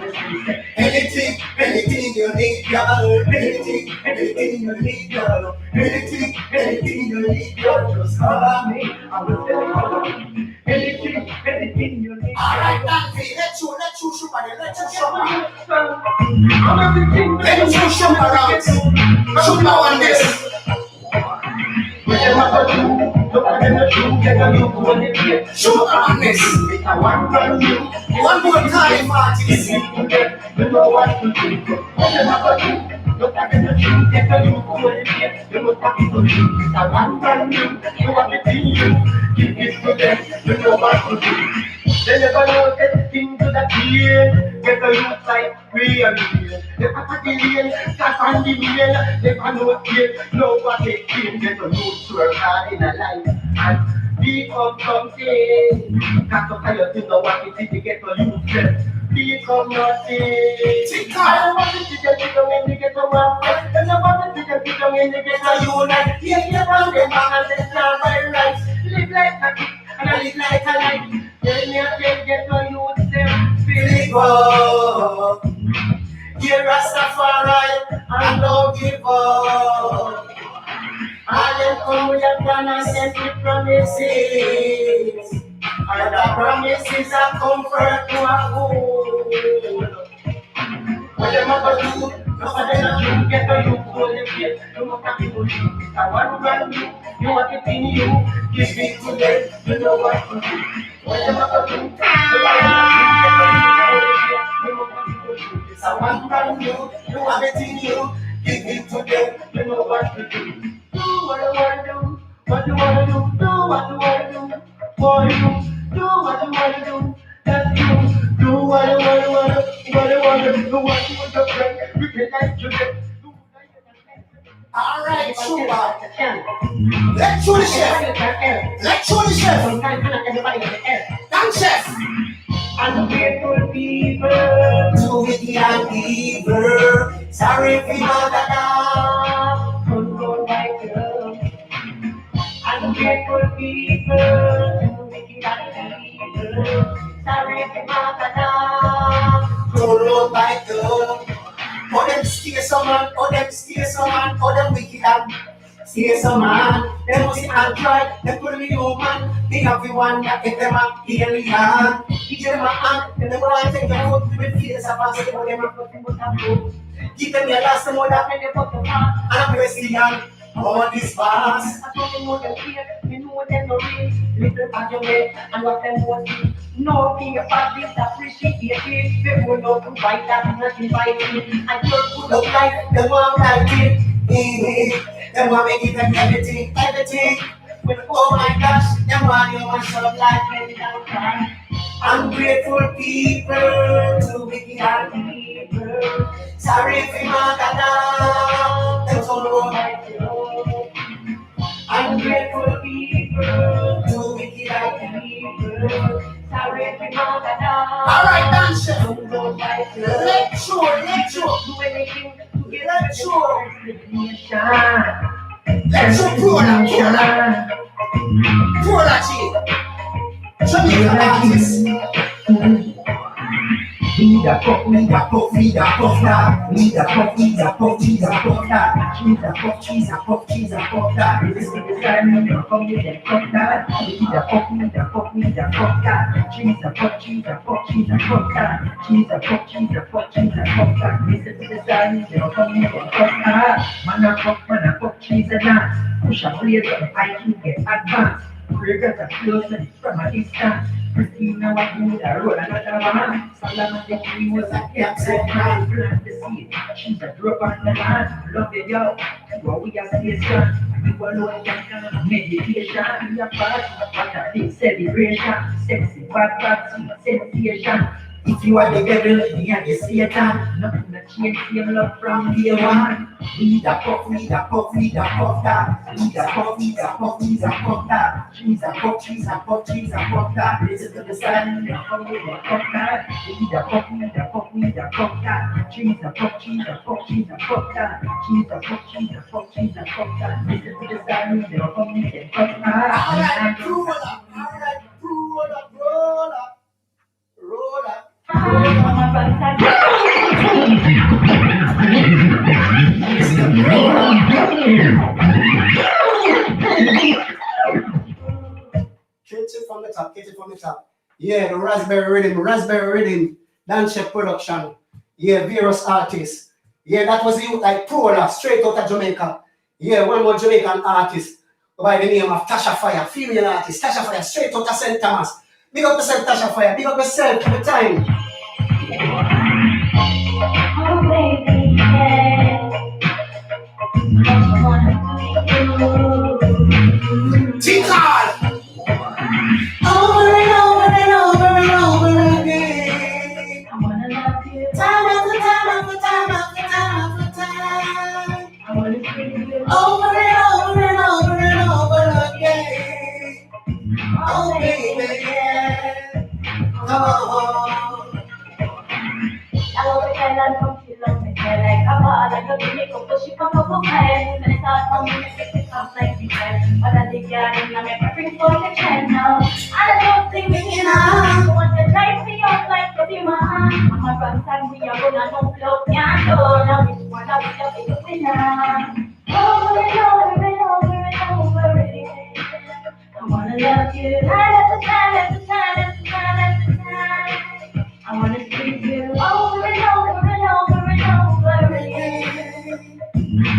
Anything you need, girl. Anything you need, girl. Anything you need, girl. Just call on me. I will tell you all. Anything you need. Alright, Dandy, let you shoot around. Let you shoot around. Shoot around this. Shoot around this. One more time, Martin. You know what to do. Look at the truth, get the youth to the you look at the truth. I want brand new, you want to be you. Give it to them, you know what to do. They never know anything to the team. Get the youth like real. They pack a billion, start on the million. They can know it, know what they feel. Get the youth to work hard in a life. And become something. Can't talk to you to know what it is to get the youth. Become nothing. I don't want to see them become when you get to one. I don't want to see them become when you get to unite. Yeah, you want them and they stand by rights. Live like a kid and I live like a light. Then you can get to use them. Believe up. Dear Rastafari, and don't give up. And then come with a plan and set with promises. And the promises are comfort to a fool. What them a go do? Nobody not you get to you hold the faith. You must have people you. I want brand new. You want it in you. Give it to them. You know what to do. What them a go do? Nobody not you get to you hold the faith. You must have people you. I want brand new. You want it in you. Give it to them. You know what to do. Do what you wanna do. What you wanna do. Do what you wanna do. For you. Do what you wanna do. That's you. Do what you wanna do. What you wanna do. Do what you want to friend. You can like you get. Alright, Shuba. Let's show the chef. Let's show the chef. Thank chef. Ungrateful people. To the unbeliever. Sorry for mother now. Control by girl. Ungrateful people. To the unbeliever. Don't like you. Oh, them stay some man, oh, them stay some man, oh, them wicked and stay some man. Them must be Android, them could be human. They have the one that get them up alien. Each of them a hand, and they want to take your foot to the face of us. Them a nothing but a foot. Give them your last and more than they put them on. And I'm Christian. Oh, this fast. I told them what them fear, you know what them no real. Little bad your way, and what them want to. No, be a bad this appreciate it. People know to fight that, nothing fighting. And you're good of life, them want like it. Them want make it them everything, everything. With oh my gosh, them want you want some life and down. Ungrateful people, too wicked and people. Sorry if you want that down. Them don't know like you. Ungrateful people, too wicked and people. Sorry if you want that down. Alright, dance it. Don't know like you. Let you. Do anything to get let you. Let's pour that. Jamaica artist. Need a puff that. Need a puff that. Need a puff that. This is the time when you come with that puff that. Need a puff that. Cheese a puff that. Cheese a puff that. This is the time when you come with that puff that. Man a puff, cheese a dance. Push a blade on the pipe, you get advanced. Breakers are close and from a distance. Christina was moved a road another man. Solomon the king was a captain man. Plant the seed, she's a drop on the land. Love the girl, what we are station. You alone can meditation. We are part of a big celebration. Sexy, bad, sensation. If you are the devil, me and the Satan. Nothing that change your love from day one. Need a puff that. Need a puff that. She's a puff that. Listen to the sound, they're coming with a puff that. Need a puff that. She's a puff that. Listen to the sound, they're coming with a puff that. Alright, roll up. Catch it from the top. Yeah, the raspberry rhythm, dance check production. Yeah, various artists. Yeah, that was you like Prola, straight out of Jamaica. Yeah, one more Jamaican artist by the name of Tasha Fire, female artist, Tasha Fire, straight out of St. Thomas. Big up yourself, Tasha Fire. Big up yourself every time. Oh, baby, yeah. T-Card! Over and over and over and over again. I wanna love you. Time after time after time after time after time. I wanna treat you. Over and over and over and over again. Oh, baby, yeah. Come on. I love the kind of love she loves me, like a ball, like a baby, so she come up with friends. And it's all from me, it comes like the friends. But I think I'm never bring for the trend now. I don't think we can have. Want to light me up like the demon. I'm a run time, we are gonna no flow, can't go. Now it's one of the big winners. Over and over and over and over again. I wanna love you time after time after time after time after time. I wanna treat you over and over and over and over again.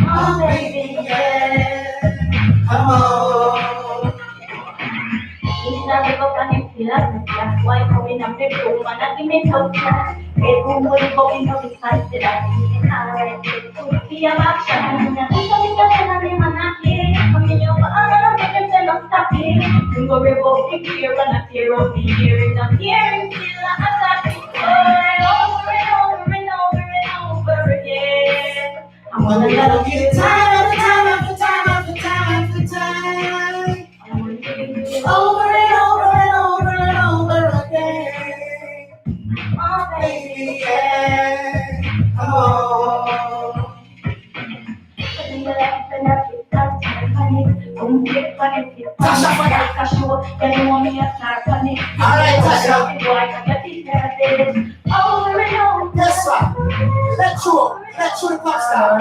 Oh baby, yeah. Come on. It's not the book and it's still up. Why coming up the room and I give me tough time. Everyone will go into the fight that I see. Alright, it could be a action. I'm something that I'm not here. I'm in your heart, I'm not stop it. We go revoke the gear and I tear up the ear. And I'm here until I attack it. Over and over and over and over again. I wanna love you time after time after time after time after time. I wanna give you over and over and over and over again. Oh baby, yeah. Come on. Tasha Fire. Alright, Tasha. one. Let's show the pop star.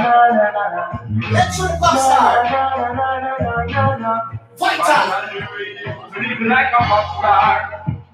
Let's show the pop star. Vital. Living like a pop star.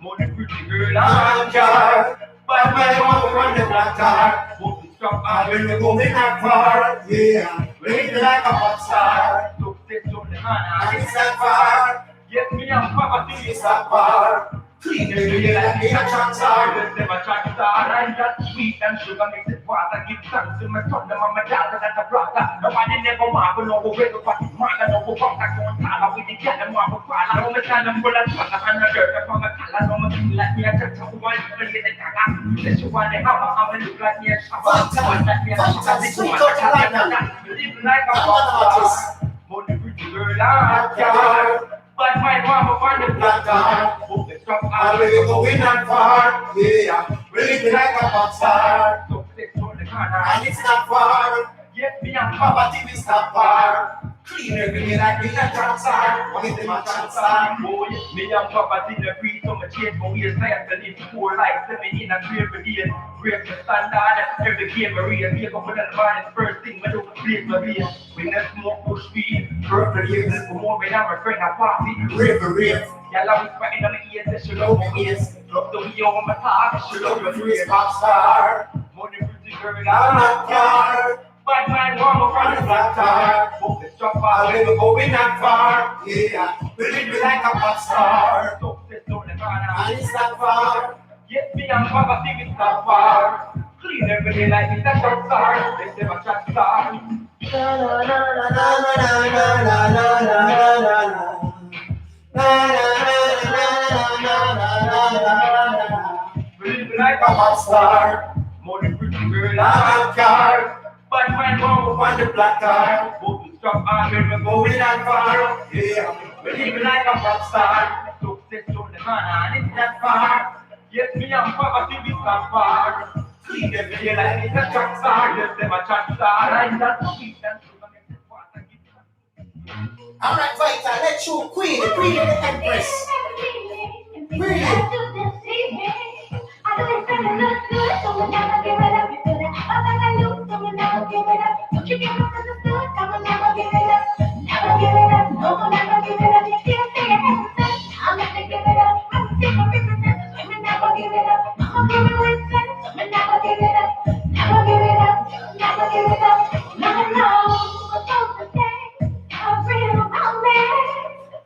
Money pretty girl and car. But my mama run the black car. Hope to stop and when we going that far. Yeah, living like a pop star. Success on the man and it's that far. Get me and Papa till it's that far. Clean every like me a tractor. Yes, them a tractor. And that sweet and sugar makes it water. Give thanks to my son, them and my daughter, that's a brother. Nobody never want to know who wake up at his mother. No who contact on collar with the cat and want to fall. I don't stand them full of sugar and a dirt from a collar. No one feel like me a tractor who want to get the caga. Let's you want the hammer, I'm gonna look like me a shabba. Want that me a shabba. This one a shabba. Live like a boss. Money pretty girl and car. But my mama want the black car. Hope the stop and we going that far. Yeah, we live like a pop star. Success on the corner and it's not far. Yes, me and Papa TV stop far. Clean every day like me a tractor. What is them a tractor? Oh yes, me and Papa TV the free so much change. But we are science to live 4 life 7 in a great day. Break the standard. Every game we read. Wake up with the morning first thing we do play my beer. We never smoke push weed. Purple years for more when I'm a friend a party. Rave. Y'all always fighting on the ears, that she love my ears. Love the way you on my talk, she love your face, pop star. Money pretty girl, I'm not car. But my mama run the black car. Hope the stop and we going that far. Yeah, we live like a pop star. Success on the corner and it's not far. Yes, me and Papa think it's not far. Clean every day like it's a shot star. Let's have a shot star. We live like a pop star. Money pretty girl, I'm a car. But my mama want the black car. Hope to stop and when we going that far. Yeah, we live like a pop star. Success on the corner and it's not far. Yes, me and Papa think it's not far. Clean every day like it's a track star. Yes, them a track star. And that's sweet and sugar makes it water. Alright, Vital, let's show Queen the Empress.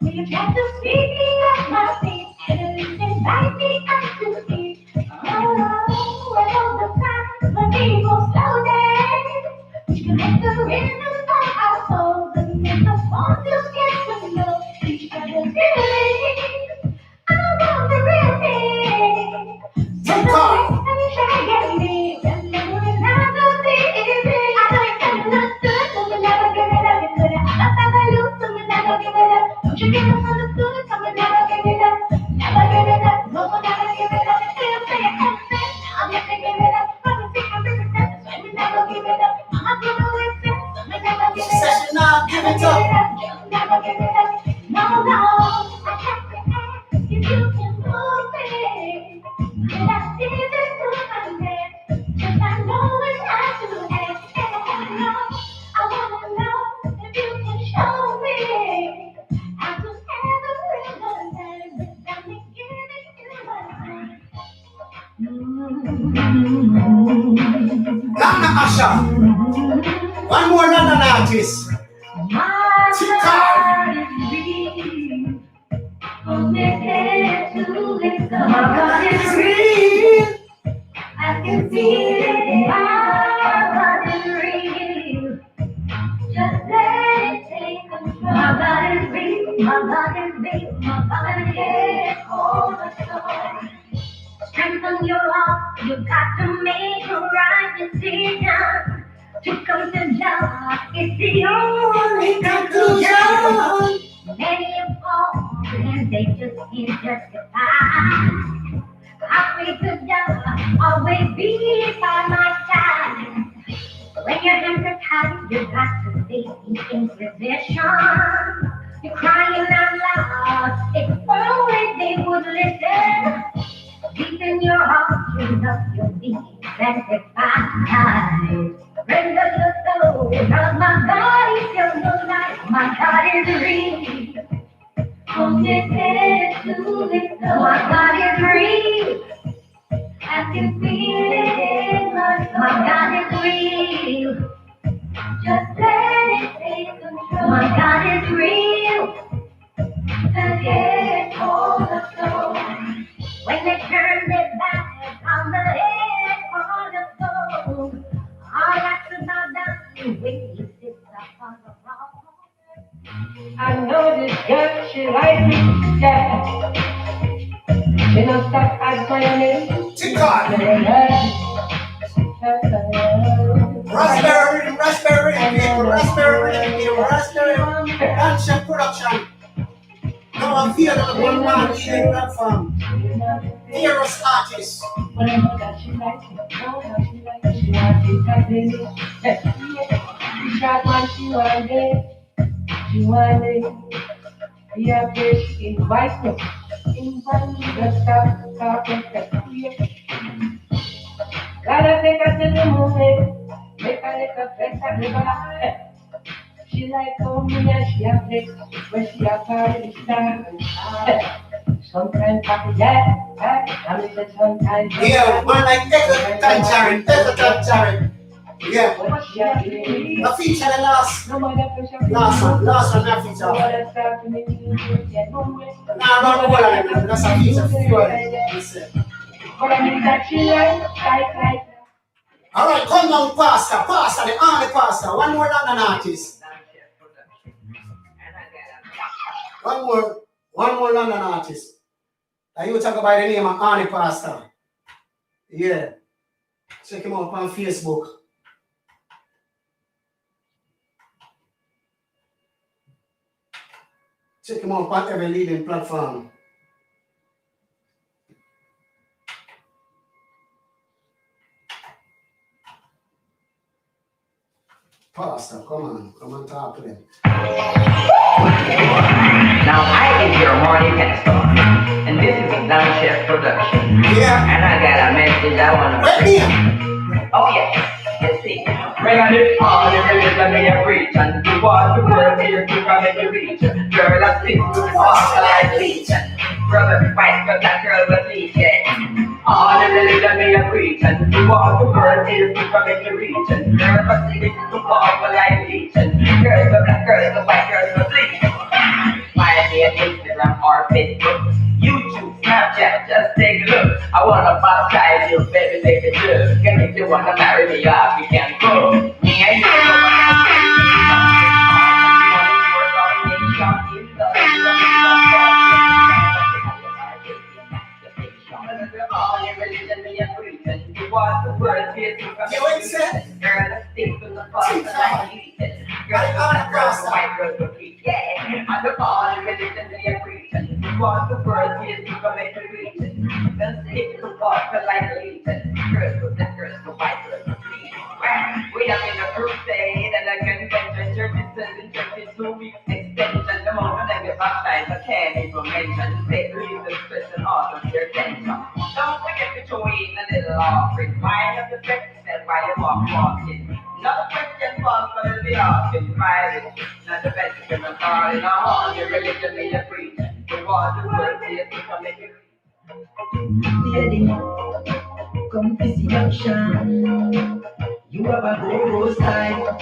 You try to speak me off my feet, and at least invite me out to eat. Oh, all the time, when people slow down, we can make the rhythm of our souls and make us want to get to know each other's feelings. I want the real thing. So don't try at me, remember when I don't think it is. I don't understood, so we never give it up. You could have never lose, so we never give it up. Don't you get misunderstood, so we never give it up. Never give it up, no one never give it up. Still say it comes in, I'll never give it up. But we think I'm represent, so we never give it up. Mama give it with it, so we never give it up. Give it up. Just never give it up. No, I have to ask if you can move it. Did I see this to my head? Just I know it has to end. I wanna know if you can show me how to have a real good time without me giving you my Lana Asha. One more London artist. My heart is real. From the head to the top. My heart is real. I can feel it. My heart is real. Just let it take control. My body's real. My body's real. My body is all the soul. Strengthen your heart. You got to make the right decision. To come to love is the only conclusion. Many of fall and they just can't justify. I pray to God always be by my side. When your hands are tied, you got to stay in position. You're crying out loud, if only they would listen. Deep in your heart, you love your beat and satisfied. Render the soul, cause my body feels alive. My God is real. Committed to it, so my God is real. I can feel it in my God is real. Just let it take control. My God is real. The head cornerstone. When they turn their backs on the head cornerstone, all that's about that when he sits upon the throne. I know this girl, she like me, yeah. She don't stop admiring me. TikTok. Raspberry, Raspberry, Gunshot Production. Now I'm here on the one man eating platform. Heroes artist. But I know that she likes me. Know that she likes me. She wants to take it. She shot one, she want it. She want it. Yeah, bitch, invite me. Invite me. Let's stop talking. Gotta take her to the movie. Make her little flex and live her. She like how me and she a flex. When she a party, star. Sometimes happy, yeah. I'm little sometimes. Yeah, man like Echo Tangerine. Yeah. When she a flex. I feature the last No matter pressure. one I feature. Nah, not the whole of them, that's a feature few of them. But I mean that she like. Alright, come down, Pastor, the only Pastor. One more London artist. One more London artist. And you talk about the name of Arnie Pastor. Yeah. Check him out on Facebook. Check him out on every leading platform. Pastor, come on talk to them. Now I am your morning pastor, and this is a Downchef production. Yeah. And I got a message I wanna Right bring. here. Oh yeah, let's see. Bring on it all, the religion me a preach, and you want the world here to come and you reach. Girl, I speak to the walk like leech. Brother, fight for that girl with me, yeah. All the religion me a preach, and you want the world here to come and you reach. Girl, I speak to the walk like leech. Girls with black girls, the white girls with bleach. Find me on Instagram or Facebook, YouTube, Snapchat, just take a look. I wanna baptize you, baby, take a look. And if you wanna marry me off, you can go. Me and you all your religion me a preaching. You want the word here to come. You ain't said. Girl, let's stick to the cross and I eat it. Girl, girls, the white girls will preach. Yeah, and the all your religion me a preaching. You want the word here to come and preach it. Let's stick to the cross and like legion. Girls, the white girls will preach. We are in a crusade and a convention. Churches sending churches 2 weeks extension. The moment I get baptized, I can't even mention. Take reason, stress, and all of your attention. Don't forget to throw in a little offering. Mind of the breakfast while you walking. Not a question false, but it'll be asking private. Not the best you can call in all your religion me a preaching. The war, the word, the come make it. Lady, come to see action. You have a go-go style.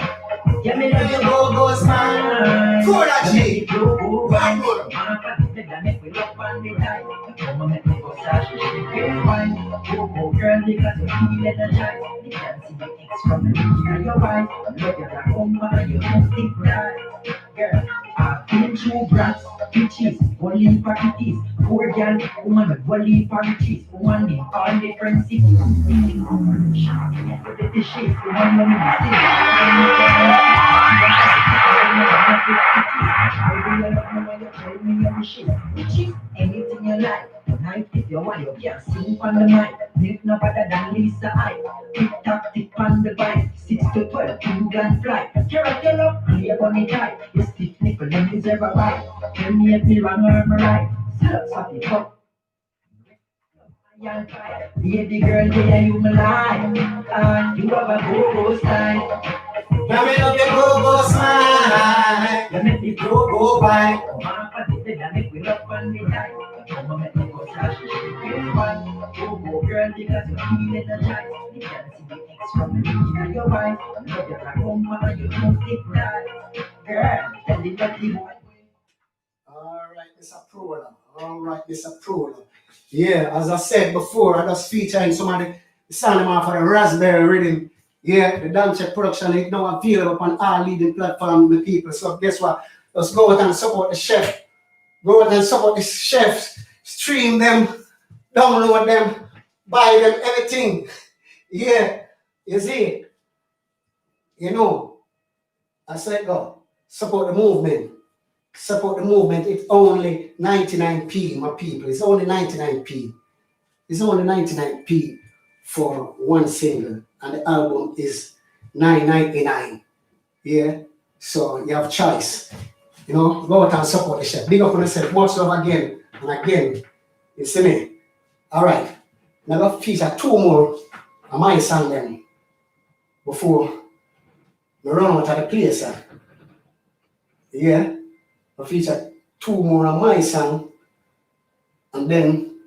Yeah, me love your Go style. Cool that shit. Go right. Make we look on the time. Come on, make me go sash. You're fine. Go girl, because you feel energized. You can see the X from the beginning of your eyes. Look at that woman, you don't stick right. Girl, I've been through brats, bitches, only for it is. Poor girl, woman, only for it is. Woman in all different cities. The shit, the one when you see. Anything you like, tonight if you want, you can sing on the mic. Make no better than Lisa I. Tick tock, tick on the bike. 6 to 12, England fly. You're a yellow, clear bunny tie. You stiff nipple, then you ever right. Tell me if me wrong or am I right. Sluts of the fuck. young fire. Baby girl, yeah, you my life. You have a go-go style. Now me love your go-go smile. You make me Go by. come on, but the bed and make we love on the night. Come on, make me go slash it. Go, girl, because you feel energized. You can see the X from the beginning of your wife. You love your come you don't take that. Girl, tell the dirty boy. Alright, this a pro now. Alright, this a pro now. Yeah, as I said before, I just featuring some of the sound off of the Raspberry Rhythm. Yeah, the dance check production is now available on all leading platforms with people. So guess what? Let's go out and support the chef. Go out and support the chefs. Stream them, download them, buy them, everything. Yeah, you see, you know, I said go. Support the movement. Support the movement. It's only 99p, my people. It's only 99p. It's only 99p for one single. And the album is $9.99. Yeah. So you have choice. You know, go out and support the chef. Big up on yourself. Much love again and again. You see me? Alright. Now I'll feature two more of my song then before we run out of the place. Yeah. I'll feature two more of my song and then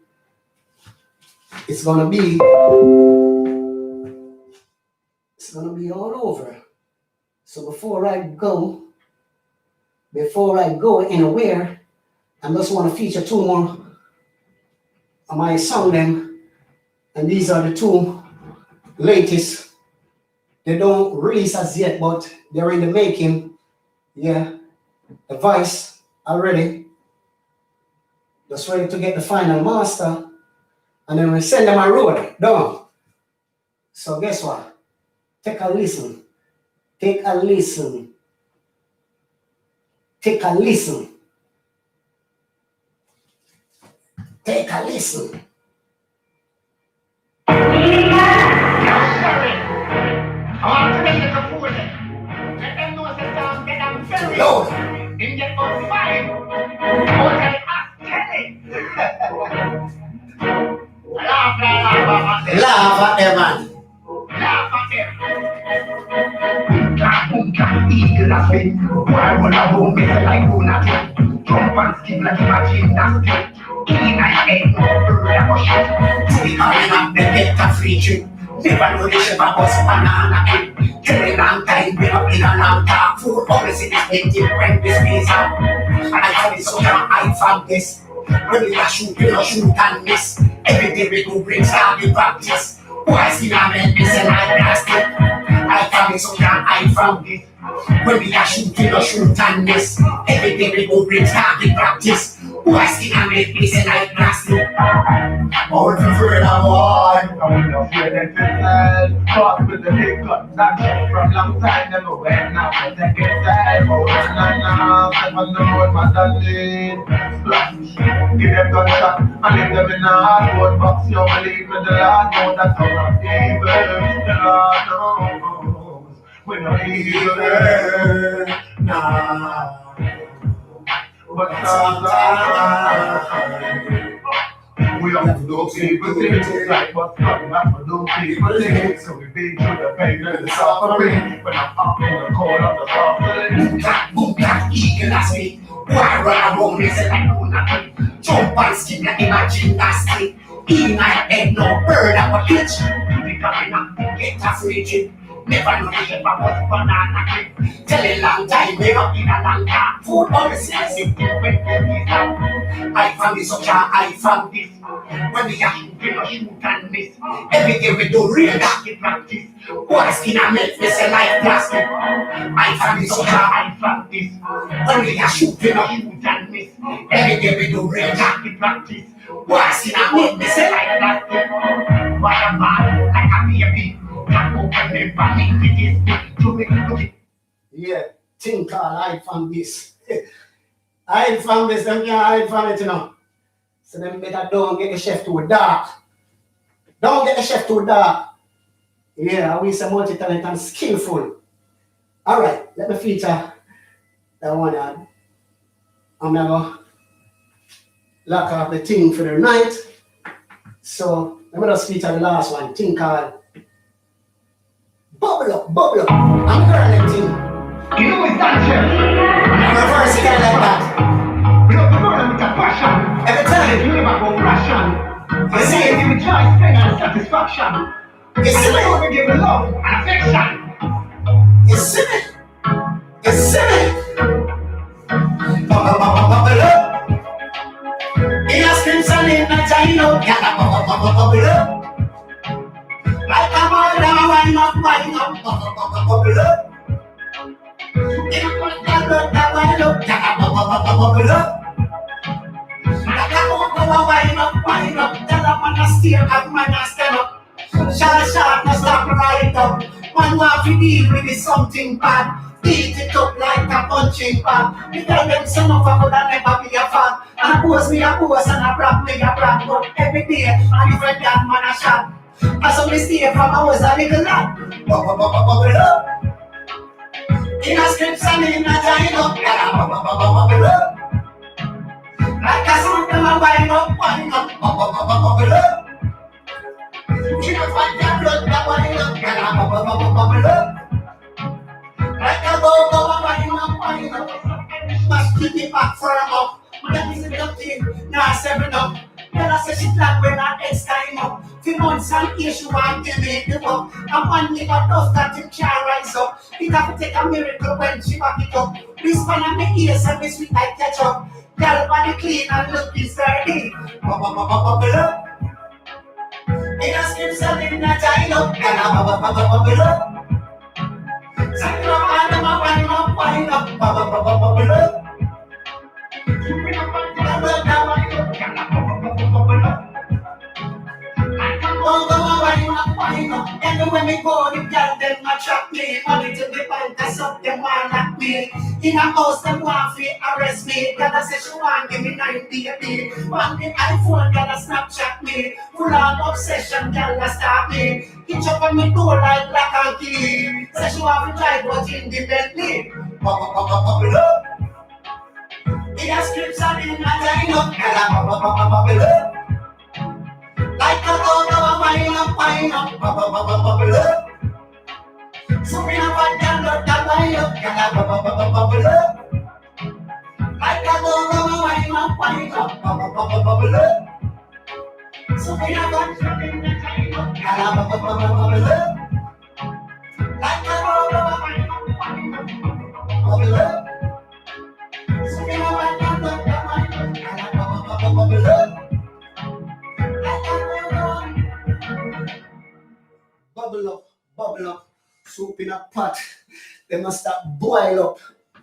it's gonna be all over. So before I go anywhere, I just want to feature two more of my song then, and these are the two latest. They don't release as yet, but they're in the making. Yeah, the voice already. Just ready to get the final master, and then we send them a road down. So guess what? Take a listen. Take a listen. Take a listen. Take a listen. I want to make a fool. Let them know that I'm very Lord. in the outside. Hotel Kelly. Laugh at them. Laugh at them, man. Laugh at them. Eagle as me. Why run around me like lunatic? Jump and skip like a gymnastic. In my head, bird I go shit. We coming up the get a free trip. Never know the shape of us banana kid. Tell a long time, been up in a long talk. Food always in this empty when this piece up. And I tell you so now I found this. When we are shoot, we don't shoot and miss. Every day we go bring start the practice. Why skin a man, this and I plastic. I found it so now I found it. When we are shoot, we don't shoot and miss. Every day we go bring start the practice. Why skin a man, this and I plastic. All the furthermore. I will not fear them to side. Cross with the big gun, not check from long time. Never went now, but they get side. Oh, na, never know my darling. Splash, give them gunshot, and leave them in the hardwood box. You believe me, the Lord knows that's how I'm evil. The Lord knows we're not evil. Nah. But sometimes we don't have no people things like what's coming up for no people things. So we've been through the pain and the suffering. When I'm up in the cold of the suffering. Boom, clap, eagle as me. Why run around me say like lunatic? Jump and skip like in a gymnastic. In my head, no bird of a pitch. We coming up, get a free trip. Never know the shape of us banana kid. Tell a long time, we're up in a long time. Food always says it when we stop. I found this, okay, I found this. When we are shooting, we don't shoot and miss. Every day we do real darky practice. One skin and make me say like plastic. I found this, okay, I found this. When we are shooting, we don't shoot and miss. Every day we do real darky practice. One skin and make me say like plastic. What a man, like a baby. Yeah, think I found this. I found this, them can't hide from it, you know. So them better don't get the chef too dark. Don't get the chef too dark. Yeah, we say multi-talent and skillful. Alright, let me feature that one. I'm gonna lock off the thing for the night. So let me just feature the last one, thing called Bubble Up, Bubble Up. I'm girl thing. You know it's done, Chef. I'm a verse kind like that. We love the girl with a passion. Every time. You never go ration. You see it? Give me joy, pain, and satisfaction. You see And it? we give you love and affection. You see it? You see it? Bubble up. In a scripture in a China, bubble up. Like a mother, wine up, bubble up. In a bubble up, bubble up. Like a mother, wine up. Tell a man to steer, a man to stand up. Shot, no stop right up. Man want to deal with it something bad. Beat it up like a punching bag. Me tell them some of I could never be a fan. And I pose me a pose and I brag me a brag. But every day a different damn man a shot. As I stay from I was a little lad. Bubble up. In a scripts and in a giant bubble up. Like a song them a wind up, bubble up. In a fight your blood that wind up, bubble up. Like a go, wind up. Must keep it back for a up. That is nothing, nah, 7 up. Tell us she flat when her ex time up. Few months and issue and give me the up. And one nigga tough that him can't rise up. It have to take a miracle when she back it up. This one on my ears and me sweet like ketchup. Girl body clean and look is dirty. Bubble up. In a skin selling a giant bubble up. Something up and wind up, bubble up. Everywhere me go, the girl them attract me. Money to the bank, that's up them want like me. In a house, them want to arrest me. Girl say she want give me 9 baby. Want the iPhone, girl Snapchat me. Full on obsession, girl stop me. Hitch up on me door like black and key. Say she want to drive, but independently. Bubble up. In a scripts and in a dino, bubble up. Like a go, wind up, bubble up. So in a bad girl, that wind up, bubble up. Like a go, wind up, bubble up. So in a bad girl, bubble up. Like a go, wind up, bubble up. So in a bad girl, that bubble up. Bubble up, soup in a pot. They must start boil up.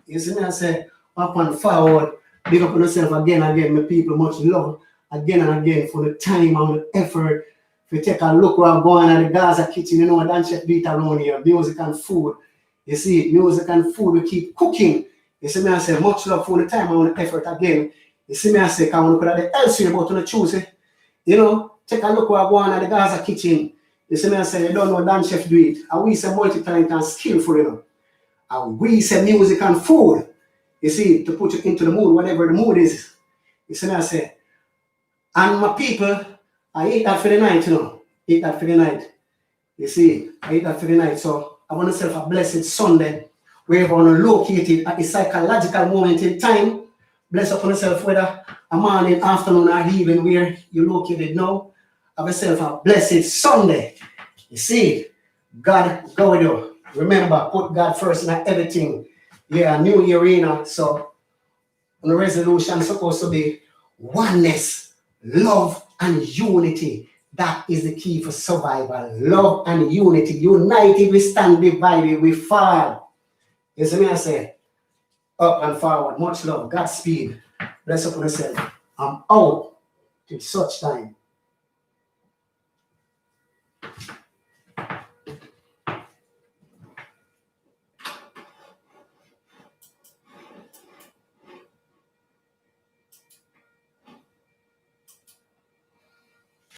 You see me, I say, up and forward. Big up on yourself again, my people, much love again and again for the time and the effort. If you take a look where I'm going at the Gaza kitchen, you know, dance chef beat around here, music and food. You see, music and food, we keep cooking. You see me, I say, much love for the time and the effort again. You see me, I say, can we look at the elsewhere about on the Tuesday? You know, take a look where I'm going at the Gaza kitchen. You see me, I say, you don't know dance chef do it. And we say multi-talent and skillful, you know. And we say music and food. You see, to put you into the mood, whatever the mood is. You see me, I say, and my people, I eat that for the night, you know. Eat that for the night. You see, I eat that for the night. So I want myself a blessed Sunday, wherever I'm located at the psychological moment in time. Bless upon yourself, whether a morning, afternoon, or evening, where you're located now. Have yourself a blessed Sunday. You see, God go with you. Remember, put God first in everything. Yeah, new year, you know. So, the resolution is supposed to be oneness, love, and unity. That is the key for survival. Love and unity. United we stand, divided we fall. You see me, I say, up and forward. Much love. Godspeed. Bless upon yourself. I'm out till such time.